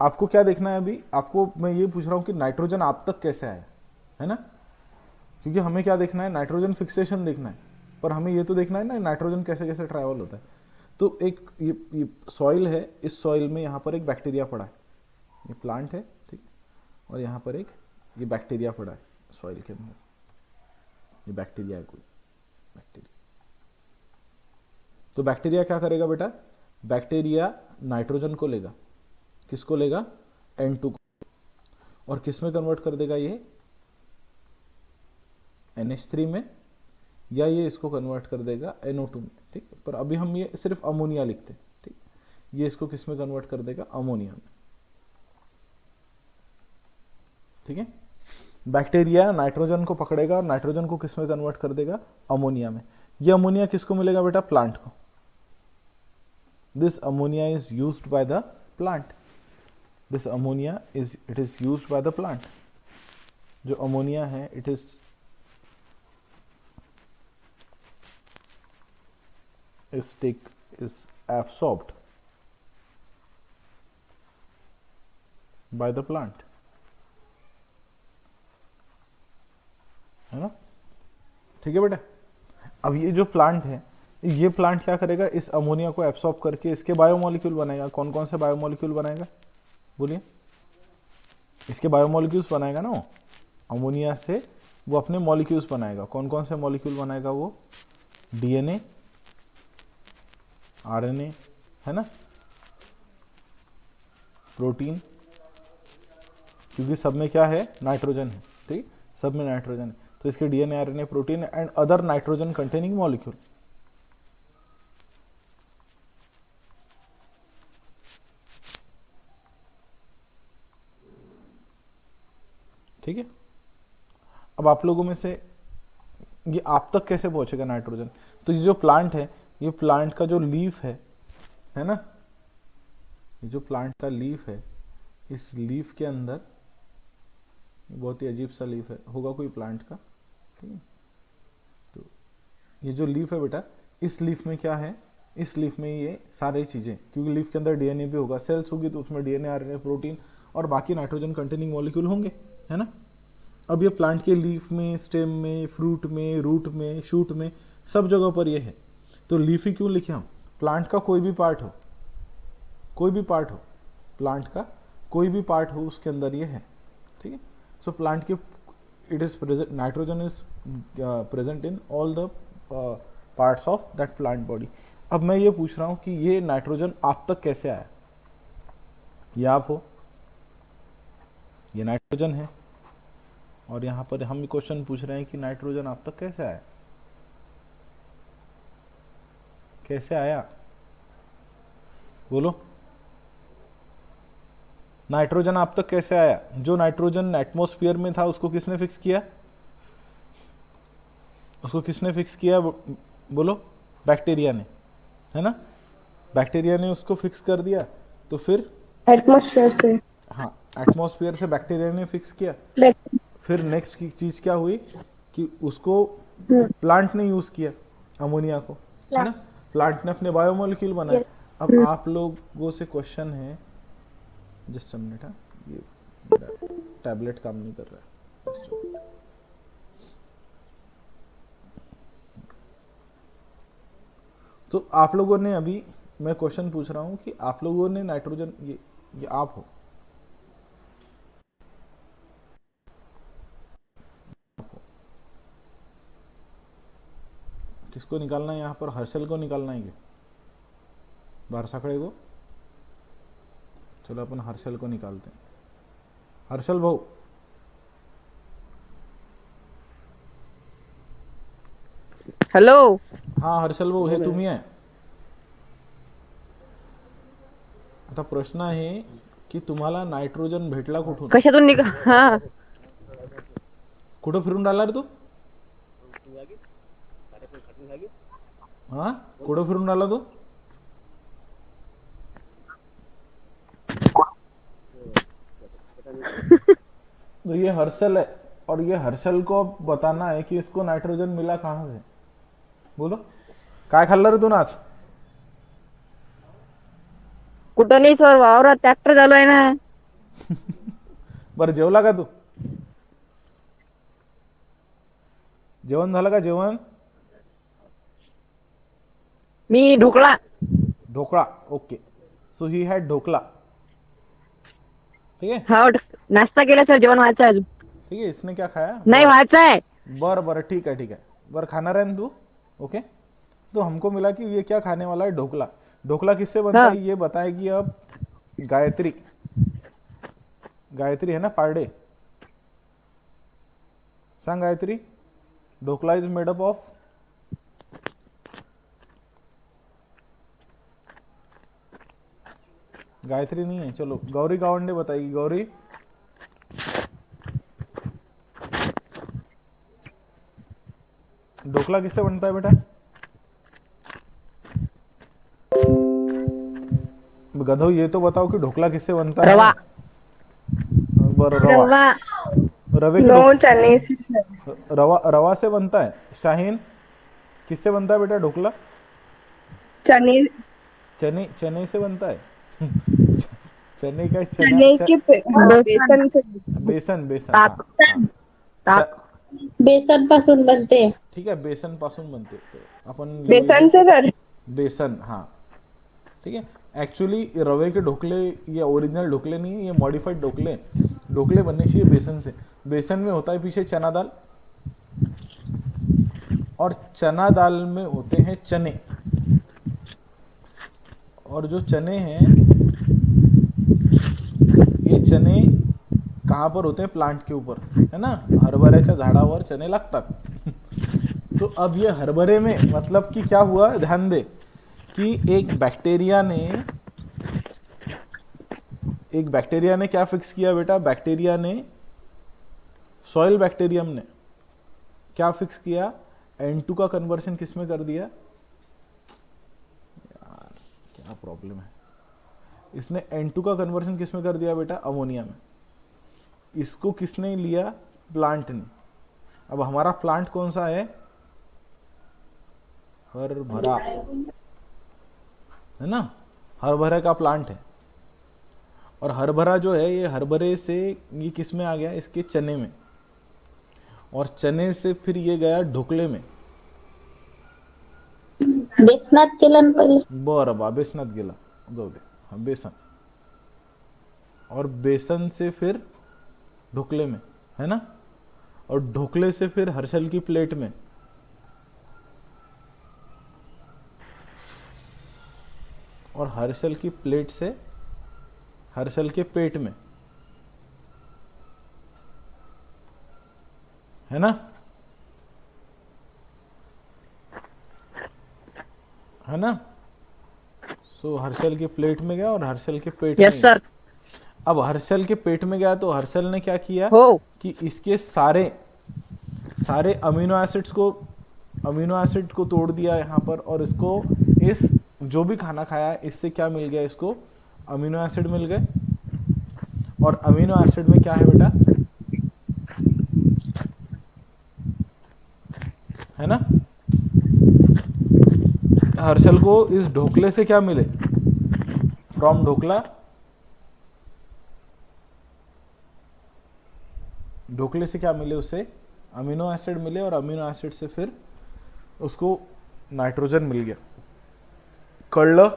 [SPEAKER 1] आपको क्या देखना है अभी? आपको मैं ये पूछ रहा हूं कि नाइट्रोजन आप तक कैसे आया, है ना? क्योंकि हमें क्या देखना है? नाइट्रोजन फिक्सेशन देखना है, पर हमें ये तो देखना है ना नाइट्रोजन कैसे कैसे ट्रैवल होता है। तो एक ये सॉइल है, इस सॉइल में यहाँ पर एक बैक्टीरिया पड़ा है, ये प्लांट है, ठीक है, और यहाँ पर एक ये बैक्टीरिया पड़ा है सॉइल के अंदर, ये बैक्टीरिया है, कोई बैक्टीरिया। तो बैक्टीरिया क्या करेगा बेटा? बैक्टीरिया नाइट्रोजन को लेगा, किसको लेगा? N2 को, और किस में कन्वर्ट कर देगा? ये NH3 में, या ये इसको कन्वर्ट कर देगा NO2 में। ठीक है, पर अभी हम ये सिर्फ अमोनिया लिखते हैं। ठीक, ये इसको किस में कन्वर्ट कर देगा? अमोनिया में। ठीक है, बैक्टीरिया नाइट्रोजन को पकड़ेगा और नाइट्रोजन को किस में कन्वर्ट कर देगा? अमोनिया में। ये अमोनिया किसको मिलेगा बेटा? प्लांट को। This ammonia is used by the plant, this ammonia is it is used by the plant. जो अमोनिया है it is is absorbed by the plant, है ना? ठीक है बेटा, अब ये जो प्लांट है, ये प्लांट क्या करेगा? इस अमोनिया को एब्सॉर्ब करके इसके बायोमोलिक्यूल बनाएगा। कौन कौन से बायोमोलिक्यूल बनाएगा? बोलिए, इसके बायोमोलिक्यूल्स बनाएगा ना वो। अमोनिया से वो अपने मॉलिक्यूल्स बनाएगा। कौन कौन से मॉलिक्यूल बनाएगा वो? DNA, RNA, है ना, प्रोटीन, क्योंकि सब में क्या है? नाइट्रोजन है। ठीक, सब में नाइट्रोजन है, तो इसके DNA, RNA, protein and other nitrogen containing molecule. ठीक है, अब आप लोगों में से ये आप तक कैसे पहुंचेगा नाइट्रोजन? तो ये जो प्लांट है, ये प्लांट का जो लीफ है ना, ये जो प्लांट का लीफ है, इस लीफ के अंदर, बहुत ही अजीब सा लीफ है, होगा कोई प्लांट का। ठीक है, तो ये जो लीफ है बेटा, इस लीफ में क्या है? इस लीफ में ये सारी चीजें, क्योंकि लीफ के अंदर DNA भी होगा, सेल्स होगी तो उसमें DNA, RNA, प्रोटीन और बाकी नाइट्रोजन कंटेनिंग मॉलिक्यूल होंगे, है ना? अब ये प्लांट के लीफ में, स्टेम में, फ्रूट में, रूट में, शूट में, सब जगह पर ये है। तो लीफी क्यों लिखे हम? प्लांट का कोई भी पार्ट हो, कोई भी पार्ट हो, प्लांट का कोई भी पार्ट हो, उसके अंदर ये है। ठीक है, सो प्लांट के it is present, nitrogen is present in all the parts of that plant body. अब मैं ये पूछ रहा हूं कि ये नाइट्रोजन आप तक कैसे आया? ये आप हो, ये नाइट्रोजन है, और यहां पर हम क्वेश्चन पूछ रहे हैं कि नाइट्रोजन आप तक कैसे आया? कैसे आया? बोलो, नाइट्रोजन आप तक कैसे आया? जो नाइट्रोजन एटमॉस्फेयर में था उसको किसने फिक्स किया? उसको किसने फिक्स किया? बोलो, बैक्टीरिया ने, है ना? बैक्टीरिया ने उसको फिक्स कर दिया, तो फिर
[SPEAKER 2] एटमॉस्फेयर से।
[SPEAKER 1] हाँ, एटमॉस्फेयर से बैक्टीरिया ने फिक्स किया। फिर नेक्स्ट की चीज क्या हुई कि उसको प्लांट ने यूज किया, अमोनिया को, है ना? प्लांट ने अपने बायोमोलिक्यूल बनाए। अब आप लोगों से क्वेश्चन है, जस्ट अ मिनट, ये मेरा टैबलेट काम नहीं कर रहा है, just a minute। तो आप लोगों ने अभी, मैं क्वेश्चन पूछ रहा हूं कि आप लोगों ने नाइट्रोजन, ये आप हो, किसको निकालना है यहाँ पर? हर्षल को निकालना है क्या? बारसाखड़े को? चलो अपन हर्षल को निकालते हैं। हर्षल भाऊ,
[SPEAKER 6] हॅलो,
[SPEAKER 1] हा हर्षल भाऊ, हे तुम्ही आहे? आता प्रश्न आहे की तुम्हाला नायट्रोजन भेटला कुठून?
[SPEAKER 6] कशातून हा
[SPEAKER 1] कुठं फिरून राहिला रे तू? हाँ कुठं फिरून राहिला तू? तो ये हर्षल है, और ये हर्षल को अब बताना है कि इसको नाइट्रोजन मिला कहाँ से। बोलो काय खाल्लं रे तू आज?
[SPEAKER 6] कुठं नाही सर, वावरात ट्रॅक्टर चालू आहे ना.
[SPEAKER 1] बरं जेवला का तू? जेवण झालं का जेवण?
[SPEAKER 6] मी dhokla.
[SPEAKER 1] Dhokla, okay. So he had dhokla, ठीक है
[SPEAKER 6] हा नाश्ता केला सर, जेवण व्हायचं आहे अजून.
[SPEAKER 1] ठीक है. इसने क्या खाया?
[SPEAKER 6] नाही व्हायचं आहे.
[SPEAKER 1] बरं बरं ठीक है ठीक है. बरं खाना है ना तू? ओके. तो हमको मिला कि ये क्या खाने वाला है, ढोकला. ढोकला किससे बनता
[SPEAKER 6] हाँ.
[SPEAKER 1] है ये बताएगी अब गायत्री. गायत्री है ना पारडे, सांग Gayatri. Dhokla is made up of. Gayatri नहीं है, चलो गौरी गावंडे बताएगी. गौरी ढोकला किससे बनता है बेटा? गधो ये तो बताओ कि ढोकला किससे बनता है?
[SPEAKER 6] रवा.
[SPEAKER 1] बरं रवा. रवे के
[SPEAKER 3] नो
[SPEAKER 1] ढोक-
[SPEAKER 3] चने से सर.
[SPEAKER 1] रवा रवा से बनता है. शाहीन किससे बनता है बेटा ढोकला?
[SPEAKER 3] चने
[SPEAKER 1] चने चने से बनता है. चने का
[SPEAKER 3] चने के बेसन से.
[SPEAKER 1] बेसन बेसन हाँ, हाँ.
[SPEAKER 6] ताक.
[SPEAKER 2] बेसन पासून बनते.
[SPEAKER 1] ठीक है बेसन पासून बनते तो आपण
[SPEAKER 3] बेसन से सर.
[SPEAKER 1] बेसन, हाँ ठीक है. एक्चुअली रवे के ढोकले ये ओरिजिनल ढोकले नहीं है, ये मॉडिफाइड ढोकले हैं. ढोकले बनने चाहिए बेसन से. बेसन में होता है पीछे चना दाल, और चना दाल में होते हैं चने, और जो चने हैं ये चने कहाँ पर होते हैं? प्लांट के ऊपर, है ना. हरभऱ्याच्या झाडावर चने लागतात. तो अब ये हरभरे में मतलब कि क्या हुआ, ध्यान दे कि एक बैक्टीरिया ने क्या फिक्स किया बेटा? बैक्टीरिया ने, सॉइल बैक्टीरियम ने क्या फिक्स किया? N2 का कन्वर्शन किस में कर दिया? यार क्या प्रॉब्लम है. इसने N2 का कन्वर्शन किस में कर दिया बेटा? अमोनिया में. इसको किसने लिया? प्लांट ने. अब हमारा प्लांट कौन सा है? हरभरा, है ना. हरभरा का प्लांट है, और हरभरा जो है ये हरभरे से ये किस में आ गया? इसके चने में, और चने से फिर ये गया ढोकले में.
[SPEAKER 2] बेसनात केलं पहिले.
[SPEAKER 1] बरं बा बेसनात गेला, जाऊ दे. हाँ बेसन, और बेसन से फिर ढोकले में, है ना. और ढोकले से फिर हर्षल की प्लेट में, और हर्षल की प्लेट से हर्षल के पेट में, है ना. है ना. सो हर्षल के प्लेट में गया और हर्षल के पेट में
[SPEAKER 6] यस
[SPEAKER 1] गया.
[SPEAKER 6] सर.
[SPEAKER 1] अब हर्षल के पेट में गया तो हर्षल ने क्या किया
[SPEAKER 6] हो.
[SPEAKER 1] कि इसके सारे सारे अमीनो एसिड को तोड़ दिया यहाँ पर, और इसको इस जो भी खाना खाया है इससे क्या मिल गया? इसको अमीनो एसिड मिल गए. और अमीनो एसिड में क्या है बेटा? है ना. हर्षल को इस ढोकले से क्या मिले? फ्रॉम ढोकला, ढोकले से क्या मिले? उसे अमीनो एसिड मिले, और अमीनो एसिड से फिर उसको नाइट्रोजन मिल गया. कळलं?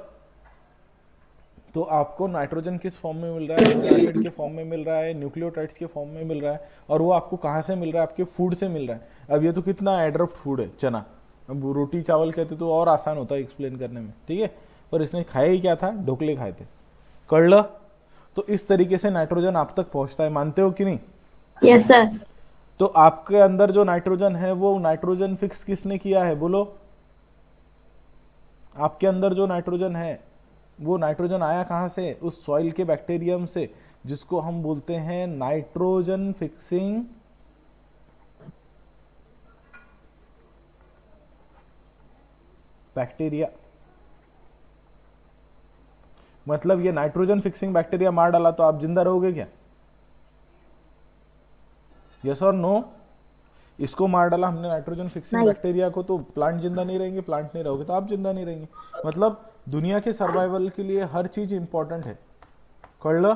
[SPEAKER 1] तो आपको नाइट्रोजन किस फॉर्म में मिल रहा है? अमीनो एसिड के फॉर्म में मिल रहा है, न्यूक्लियोटाइड्स के फॉर्म में मिल रहा है, और वो आपको कहाँ से मिल रहा है? आपके फूड से मिल रहा है. अब ये तो कितना एड्रप्ट फूड है चना. अब रोटी चावल कहते तो और आसान होता है एक्सप्लेन करने में, ठीक है. पर इसने खाया ही क्या था? ढोकले खाए थे. कळलं? तो इस तरीके से नाइट्रोजन आप तक पहुंचता है. मानते हो कि नहीं?
[SPEAKER 2] Yes sir.
[SPEAKER 1] तो आपके अंदर जो नाइट्रोजन है वो नाइट्रोजन फिक्स किसने किया है? बोलो. आपके अंदर जो नाइट्रोजन है वो नाइट्रोजन आया कहां से? उस सॉइल के बैक्टीरियम से, जिसको हम बोलते हैं नाइट्रोजन फिक्सिंग बैक्टीरिया, मतलब ये नाइट्रोजन फिक्सिंग बैक्टीरिया मार डाला तो आप जिंदा रहोगे क्या? यस और नो? इसको मार डाला हमने नाइट्रोजन फिक्सिंग बैक्टीरिया को, तो प्लांट जिंदा नहीं रहेंगे, प्लांट नहीं रहोगे तो आप जिंदा नहीं रहेंगे। मतलब दुनिया के सर्वाइवल के लिए हर चीज इंपॉर्टेंट है। कळलं?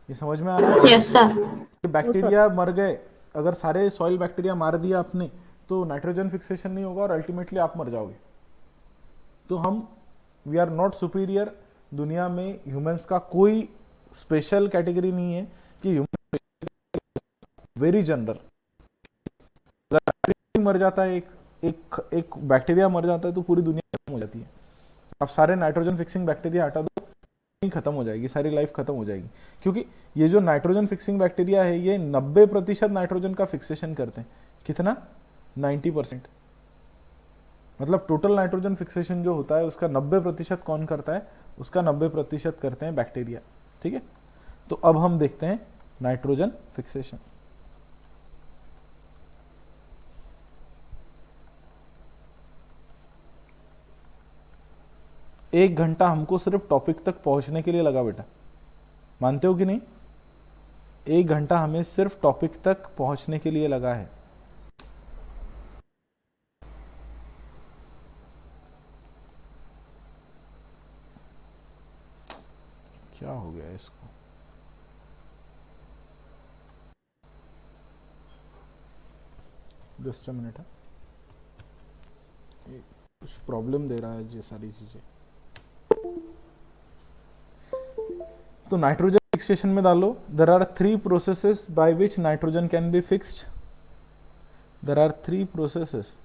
[SPEAKER 1] ये समझ में आ रहा है?
[SPEAKER 2] Yes sir.
[SPEAKER 1] बैक्टीरिया मर गए, अगर सारे सॉइल बैक्टीरिया मार दिया आपने तो नाइट्रोजन फिक्सेशन नहीं होगा और अल्टीमेटली आप मर जाओगे। तो हम वी आर नॉट सुपीरियर। दुनिया में ह्यूमंस का कोई स्पेशल कैटेगरी नहीं है कि ह्यूमन वेरी जनरल। मर जाता है एक बैक्टीरिया मर जाता है तो पूरी दुनिया खत्म हो जाती है। आप सारे नाइट्रोजन फिक्सिंग बैक्टीरिया हटा दो, खत्म हो जाएगी, सारी लाइफ खत्म हो जाएगी। क्योंकि ये जो नाइट्रोजन फिक्सिंग बैक्टीरिया है ये 90% नाइट्रोजन का फिक्सेशन करते हैं। कितना? 90%। मतलब टोटल नाइट्रोजन फिक्सेशन जो होता है उसका 90% कौन करता है? उसका 90% करते हैं बैक्टीरिया। ठीक है, तो अब हम देखते हैं नाइट्रोजन फिक्सेशन। एक घंटा हमको सिर्फ टॉपिक तक पहुंचने के लिए लगा बेटा, मानते हो कि नहीं? 1 घंटा हमें सिर्फ टॉपिक तक पहुंचने के लिए लगा है। क्या हो गया इसको? जस्ट अ मिनट है, कुछ प्रॉब्लम दे रहा है ये सारी चीजें। तो नाइट्रोजन फिक्सेशन में डालो, there are 3 processes by which nitrogen can be fixed. There are 3 processes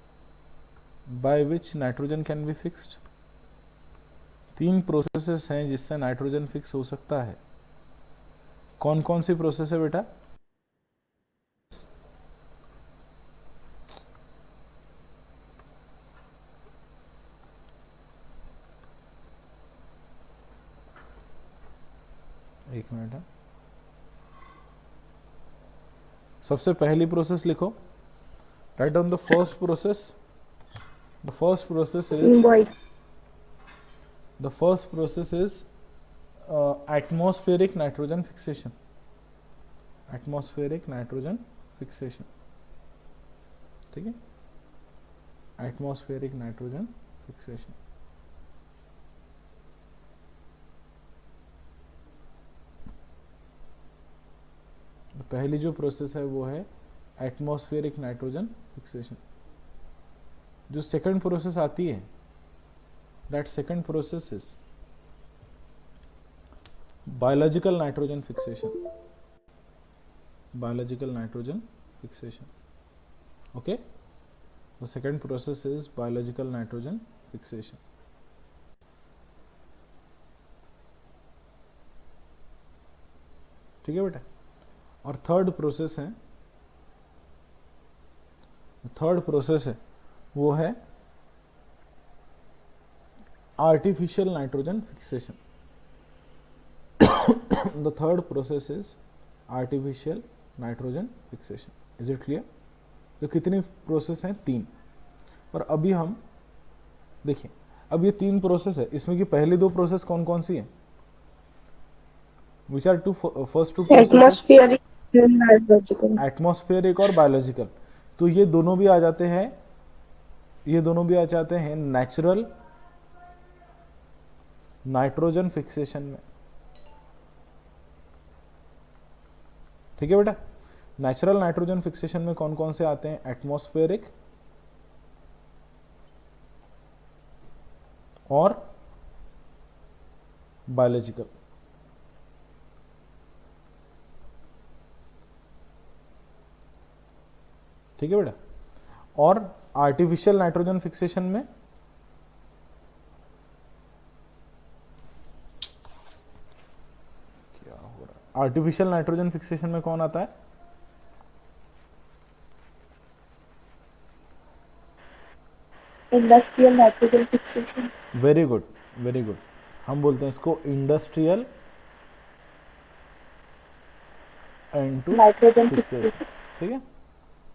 [SPEAKER 1] by which nitrogen can be fixed. 3 processes हैं जिससे नाइट्रोजन फिक्स हो सकता है। कौन कौन सी प्रोसेस है बेटा? एक मिनट है, सबसे पहली प्रोसेस लिखो, write down the first process. The first process is atmospheric nitrogen fixation. Atmospheric nitrogen fixation, ठीक है, एटमॉस्फेरिक नाइट्रोजन फिक्सेशन। पहली जो प्रोसेस है वो है एटमॉस्फेरिक नाइट्रोजन फिक्सेशन। जो सेकंड प्रोसेस आती है, that second process is biological nitrogen fixation. Biological nitrogen fixation, okay. The second process is biological nitrogen fixation. ठीक है बेटा। और थर्ड प्रोसेस है वो है artificial nitrogen fixation. The third process is artificial nitrogen fixation. Is it clear? तो कितनी process हैं? 3। और अभी हम देखिए, अब ये 3 प्रोसेस है, इसमें की पहली 2 प्रोसेस कौन कौन सी है? Which are first 2 process? Atmospheric और बायोलॉजिकल। तो ये दोनों भी आ जाते हैं नेचुरल नाइट्रोजन फिक्सेशन में। ठीक है बेटा। नेचुरल नाइट्रोजन फिक्सेशन में कौन कौन से आते हैं? एटमॉस्फेरिक और बायोलॉजिकल। ठीक है बेटा। और आर्टिफिशियल नाइट्रोजन फिक्सेशन में क्या हो रहा है? आर्टिफिशियल नाइट्रोजन फिक्सेशन में कौन आता है?
[SPEAKER 3] Industrial nitrogen fixation.
[SPEAKER 1] Very good, very good. हम बोलते हैं इसको इंडस्ट्रियल N2
[SPEAKER 3] नाइट्रोजन
[SPEAKER 1] फिक्सेशन। ठीक है,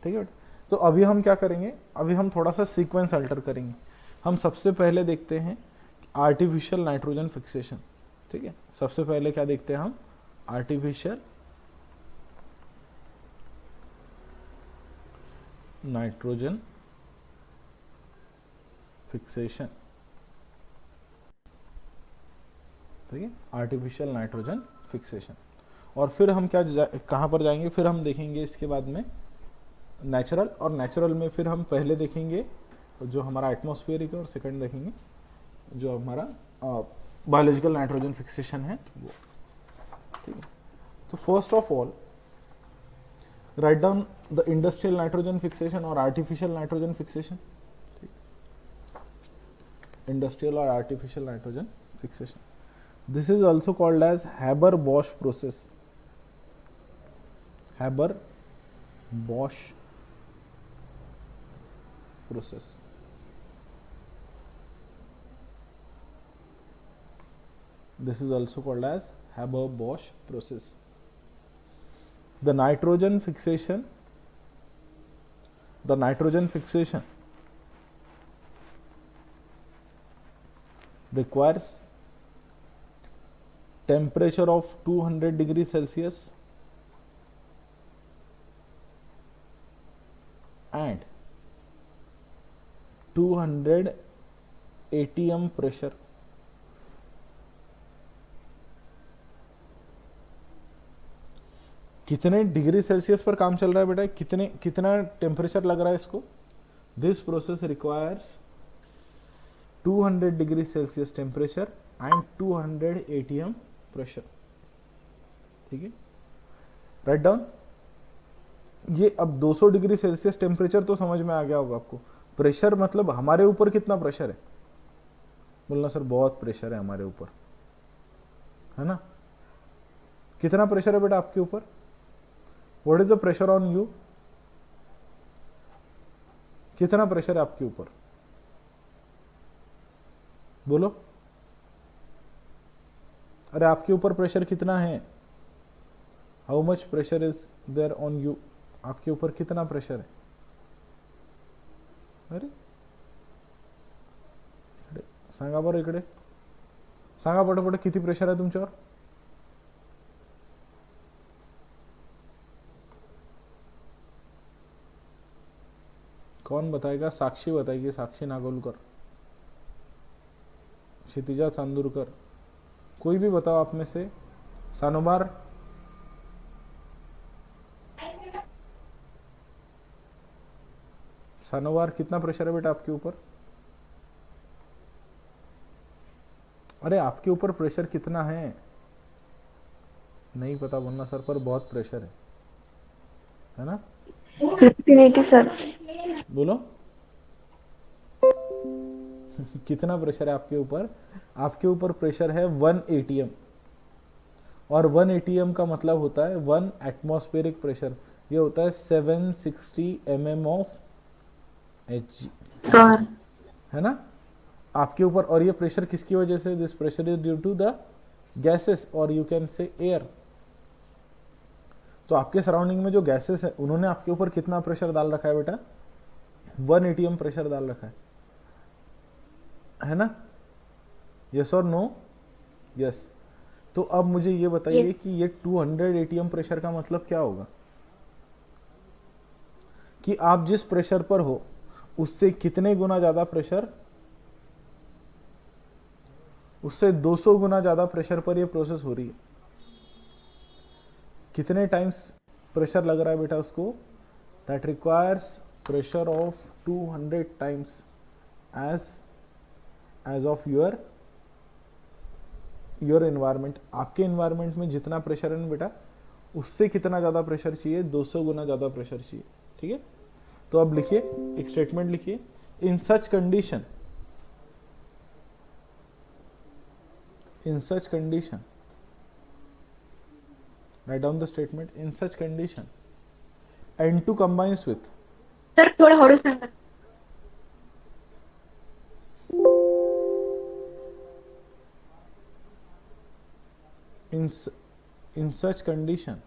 [SPEAKER 1] ठीक है बेटा। तो अभी हम क्या करेंगे? अभी हम थोड़ा सा सीक्वेंस अल्टर करेंगे। हम सबसे पहले देखते हैं आर्टिफिशियल नाइट्रोजन फिक्सेशन। ठीक है, सबसे पहले क्या देखते हैं हम? Artificial nitrogen fixation. ठीक है, आर्टिफिशियल नाइट्रोजन फिक्सेशन। और फिर हम कहाँ पर जाएंगे? फिर हम देखेंगे इसके बाद में नेचुरल, और नेचुरल में फिर हम पहले देखेंगे जो हमारा एटमॉस्फेरिक है और सेकंड देखेंगे जो हमारा बायोलॉजिकल नाइट्रोजन फिक्सेशन है वो। ठीक है, तो first of all write down the industrial nitrogen fixation और आर्टिफिशियल नाइट्रोजन फिक्सेशन। इंडस्ट्रियल और artificial nitrogen fixation, this is also called as Haber-Bosch process. Haber-Bosch process. This is also called as Haber-Bosch process. The nitrogen fixation requires temperature of 200 degrees Celsius and 200 atm pressure. कितने degree Celsius पर काम चल रहा है बेटा? कितना temperature लग रहा है इसको? This process requires 200 degree Celsius temperature and 200 atm pressure. ठीक है, राइट डाउन। ये अब 200 डिग्री सेल्सियस टेम्परेचर तो समझ में आ गया होगा आपको। प्रेशर मतलब हमारे ऊपर कितना प्रेशर है? बोलना सर बहुत प्रेशर है हमारे ऊपर, है ना? कितना प्रेशर है बेटा आपके ऊपर? What is the pressure on you? कितना प्रेशर है आपके ऊपर? बोलो। अरे आपके ऊपर प्रेशर कितना है? How much pressure is there on you? आपके ऊपर कितना प्रेशर है? अरे सांगा बरं इकडे, सांगा पटापट किती प्रेशर आहे तुमच्यावर? कौन बताएगा? साक्षी बताएगी, साक्षी नागोलकर, क्षितिजा चांदूरकर, कोई भी बताओ आप में से। सानोबार, सानोबार कितना प्रेशर है बेटा आपके ऊपर? अरे आपके ऊपर प्रेशर कितना है? नहीं पता बोलना सर, पर बहुत प्रेशर है ना?
[SPEAKER 3] 1580 सर।
[SPEAKER 1] बोलो कितना प्रेशर है आपके ऊपर? आपके ऊपर प्रेशर है 1 atm, और 1 atm का मतलब होता है 1 एटमॉस्फेरिक प्रेशर। ये होता है 760 mm ऑफ Hg,
[SPEAKER 2] सर
[SPEAKER 1] है ना आपके ऊपर। और ये प्रेशर किसकी वजह से? This pressure is due to the gases, और यू कैन से एयर। तो आपके सराउंडिंग में जो गैसेस है उन्होंने आपके ऊपर कितना प्रेशर डाल रखा है बेटा? 1 atm प्रेशर डाल रखा है ना? यस और नो? यस। तो अब मुझे ये बताइए कि ये 200 atm प्रेशर का मतलब क्या होगा? कि आप जिस प्रेशर पर हो उससे कितने गुना ज्यादा प्रेशर, उससे 200 गुना ज्यादा प्रेशर पर ये प्रोसेस हो रही है। कितने टाइम्स प्रेशर लग रहा है बेटा उसको? That requires pressure of 200 times as of your environment. आपके एनवायरमेंट में जितना प्रेशर है ना बेटा, उससे कितना ज्यादा प्रेशर चाहिए? 200 गुना ज्यादा प्रेशर चाहिए। ठीक है, तो अब लिखिए, एक स्टेटमेंट लिखिए। In such condition, write down the statement. In such condition, N2 combines with,
[SPEAKER 2] sir थोड़ा हळू सांगा.
[SPEAKER 1] in such condition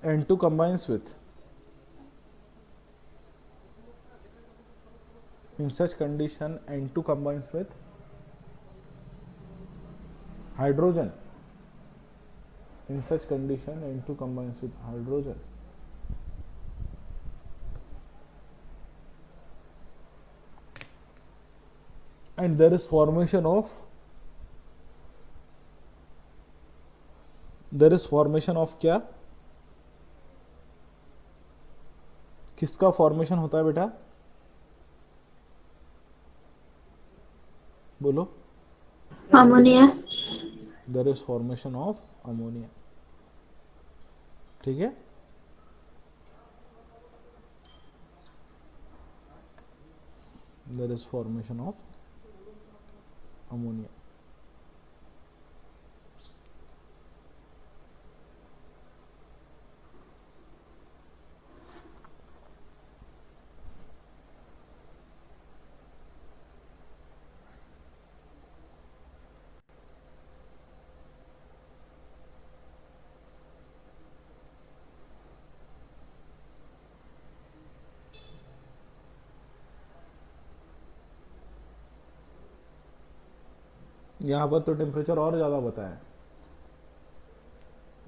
[SPEAKER 1] N2 combines with, in such condition N2 combines with hydrogen. In such condition N2 combines with hydrogen. And there is formation of क्या, किसका formation होता है बेटा, बोलो.
[SPEAKER 2] ammonia,
[SPEAKER 1] there is formation of ammonia. ठीक है. There is formation of ammonia. यहाँ पर तो टेम्परेचर और ज़्यादा बताया.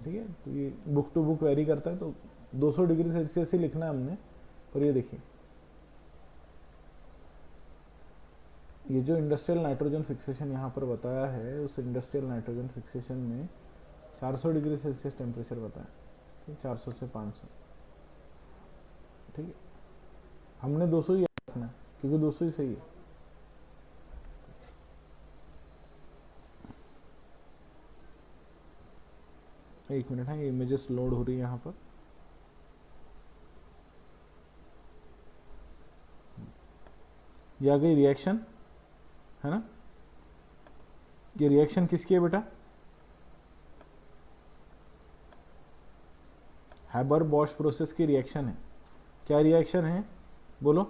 [SPEAKER 1] ठीक है. तो ये बुक टू बुक वेरी करता है, तो 200 डिग्री सेल्सियस ही लिखना है हमने. पर ये देखिए, ये जो इंडस्ट्रियल नाइट्रोजन फिक्सेशन यहाँ पर बताया है, उस इंडस्ट्रियल नाइट्रोजन फिक्सेशन में 400 डिग्री सेल्सियस टेम्परेचर बताया. 400 से 500. ठीक है. हमने 200 ही रखना है क्योंकि 200 ही सही है. एक मिनट है, इमेजेस लोड हो रही है यहाँ पर. ये आ गई रिएक्शन, है ना. ये रिएक्शन किसकी है बेटा, हैबर बॉश प्रोसेस की रिएक्शन है. क्या रिएक्शन है, बोलो.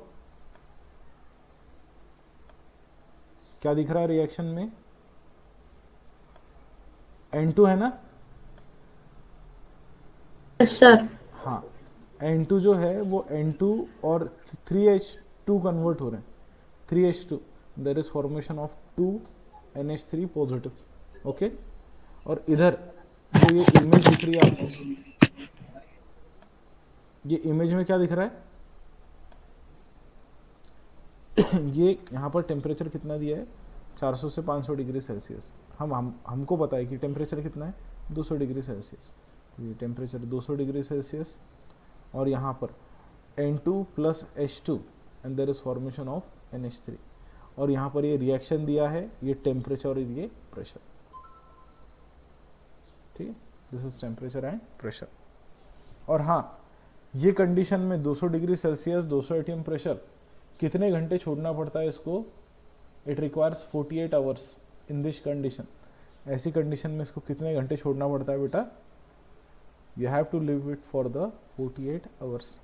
[SPEAKER 1] क्या दिख रहा है रिएक्शन में, N2 है ना.
[SPEAKER 2] yes sir,
[SPEAKER 1] हाँ, N2 जो है वो N2 और 3H2 कन्वर्ट हो रहे हैं. 3H2, there is formation of 2 NH3 positive. Okay. और इधर जो ये इमेज दिख रही है आपको, ये इमेज में क्या दिख रहा है, ये यहाँ पर टेम्परेचर कितना दिया है, 400 से 500 डिग्री सेल्सियस. हमको पता है कि टेम्परेचर कितना है, 200 डिग्री सेल्सियस. तो ये टेम्परेचर 200 डिग्री सेल्सियस, और यहाँ पर N2 plus H2 and there is formation of NH3. और यहाँ पर ये रिएक्शन दिया है, ये टेम्परेचर और ये प्रेशर. ठीक है. This is temperature and pressure. और हाँ, ये कंडीशन में 200 डिग्री सेल्सियस 200 atm प्रेशर कितने घंटे छोड़ना पड़ता है इसको, it requires 48 hours in this condition. ऐसी कंडीशन में इसको कितने घंटे छोड़ना पड़ता है बेटा, you have to leave it for the 48 hours.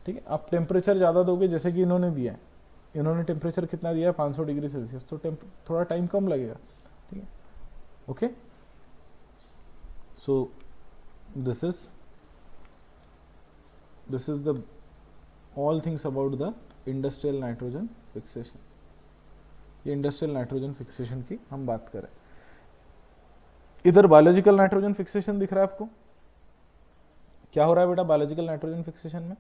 [SPEAKER 1] ठीक है. आप टेम्परेचर ज़्यादा दोगे, जैसे कि इन्होंने दिया है, इन्होंने टेम्परेचर कितना दिया है, 500 डिग्री सेल्सियस, तो थोड़ा टाइम कम लगेगा. ठीक है. Okay. So this is the all things about the industrial nitrogen fixation. ये इंडस्ट्रियल नाइट्रोजन फिक्सेशन की हम बात करें. इधर बायोलॉजिकल नाइट्रोजन फिक्सेशन दिख रहा है आपको. क्या हो रहा है बेटा बायोलॉजिकल नाइट्रोजन फिक्सेशन में,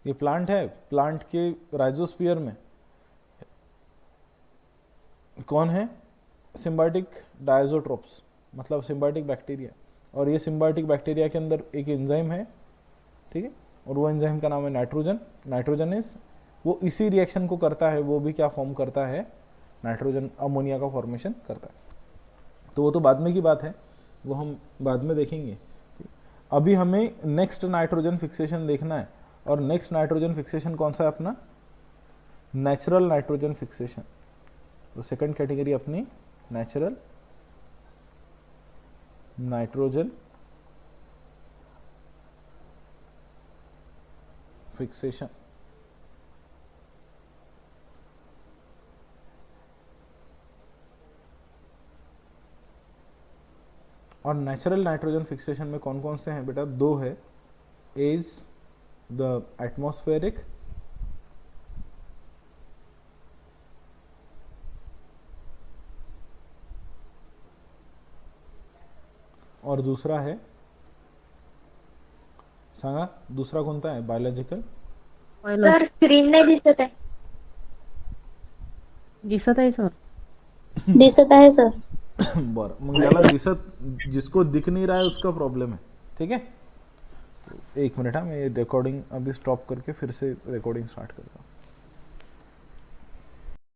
[SPEAKER 1] ये प्लांट है, प्लांट के राइजोस्फीयर में कौन है, सिम्बायोटिक डायजोट्रोप्स, मतलब सिम्बायोटिक बैक्टीरिया. और ये सिम्बायोटिक बैक्टीरिया के अंदर एक एंजाइम है. ठीक है. और वो एंजाइम का नाम है नाइट्रोजन, नाइट्रोजनेस. वो इसी रिएक्शन को करता है, वो भी क्या फॉर्म करता है, नाइट्रोजन अमोनिया का फॉर्मेशन करता है. तो वो तो बाद में की बात है, वो हम बाद में देखेंगे. अभी हमें नेक्स्ट नाइट्रोजन फिक्सेशन देखना है. और नेक्स्ट नाइट्रोजन फिक्सेशन कौन सा है अपना, नेचुरल नाइट्रोजन फिक्सेशन. तो सेकंड कैटेगरी अपनी नेचुरल नाइट्रोजन फिक्सेशन. और नेचुरल नाइट्रोजन फिक्सेशन में कौन कौन से हैं बेटा? दो है, इज द एटमॉस्फेरिक और दूसरा है, सांगा दूसरा कोणता आहे? बायोलॉजिकल.
[SPEAKER 2] सर स्क्रीन नाही दिसत आहे.
[SPEAKER 4] दिसत आहे सर.
[SPEAKER 2] दिसत आहे सर.
[SPEAKER 1] बरं, मग ज्याला दिसत, जिसको दिख नहीं रहा है उसका प्रॉब्लम है. ठीक है, तो एक मिनट, हाँ मैं रिकॉर्डिंग अभी स्टॉप करके फिर से रिकॉर्डिंग स्टार्ट करता हूँ.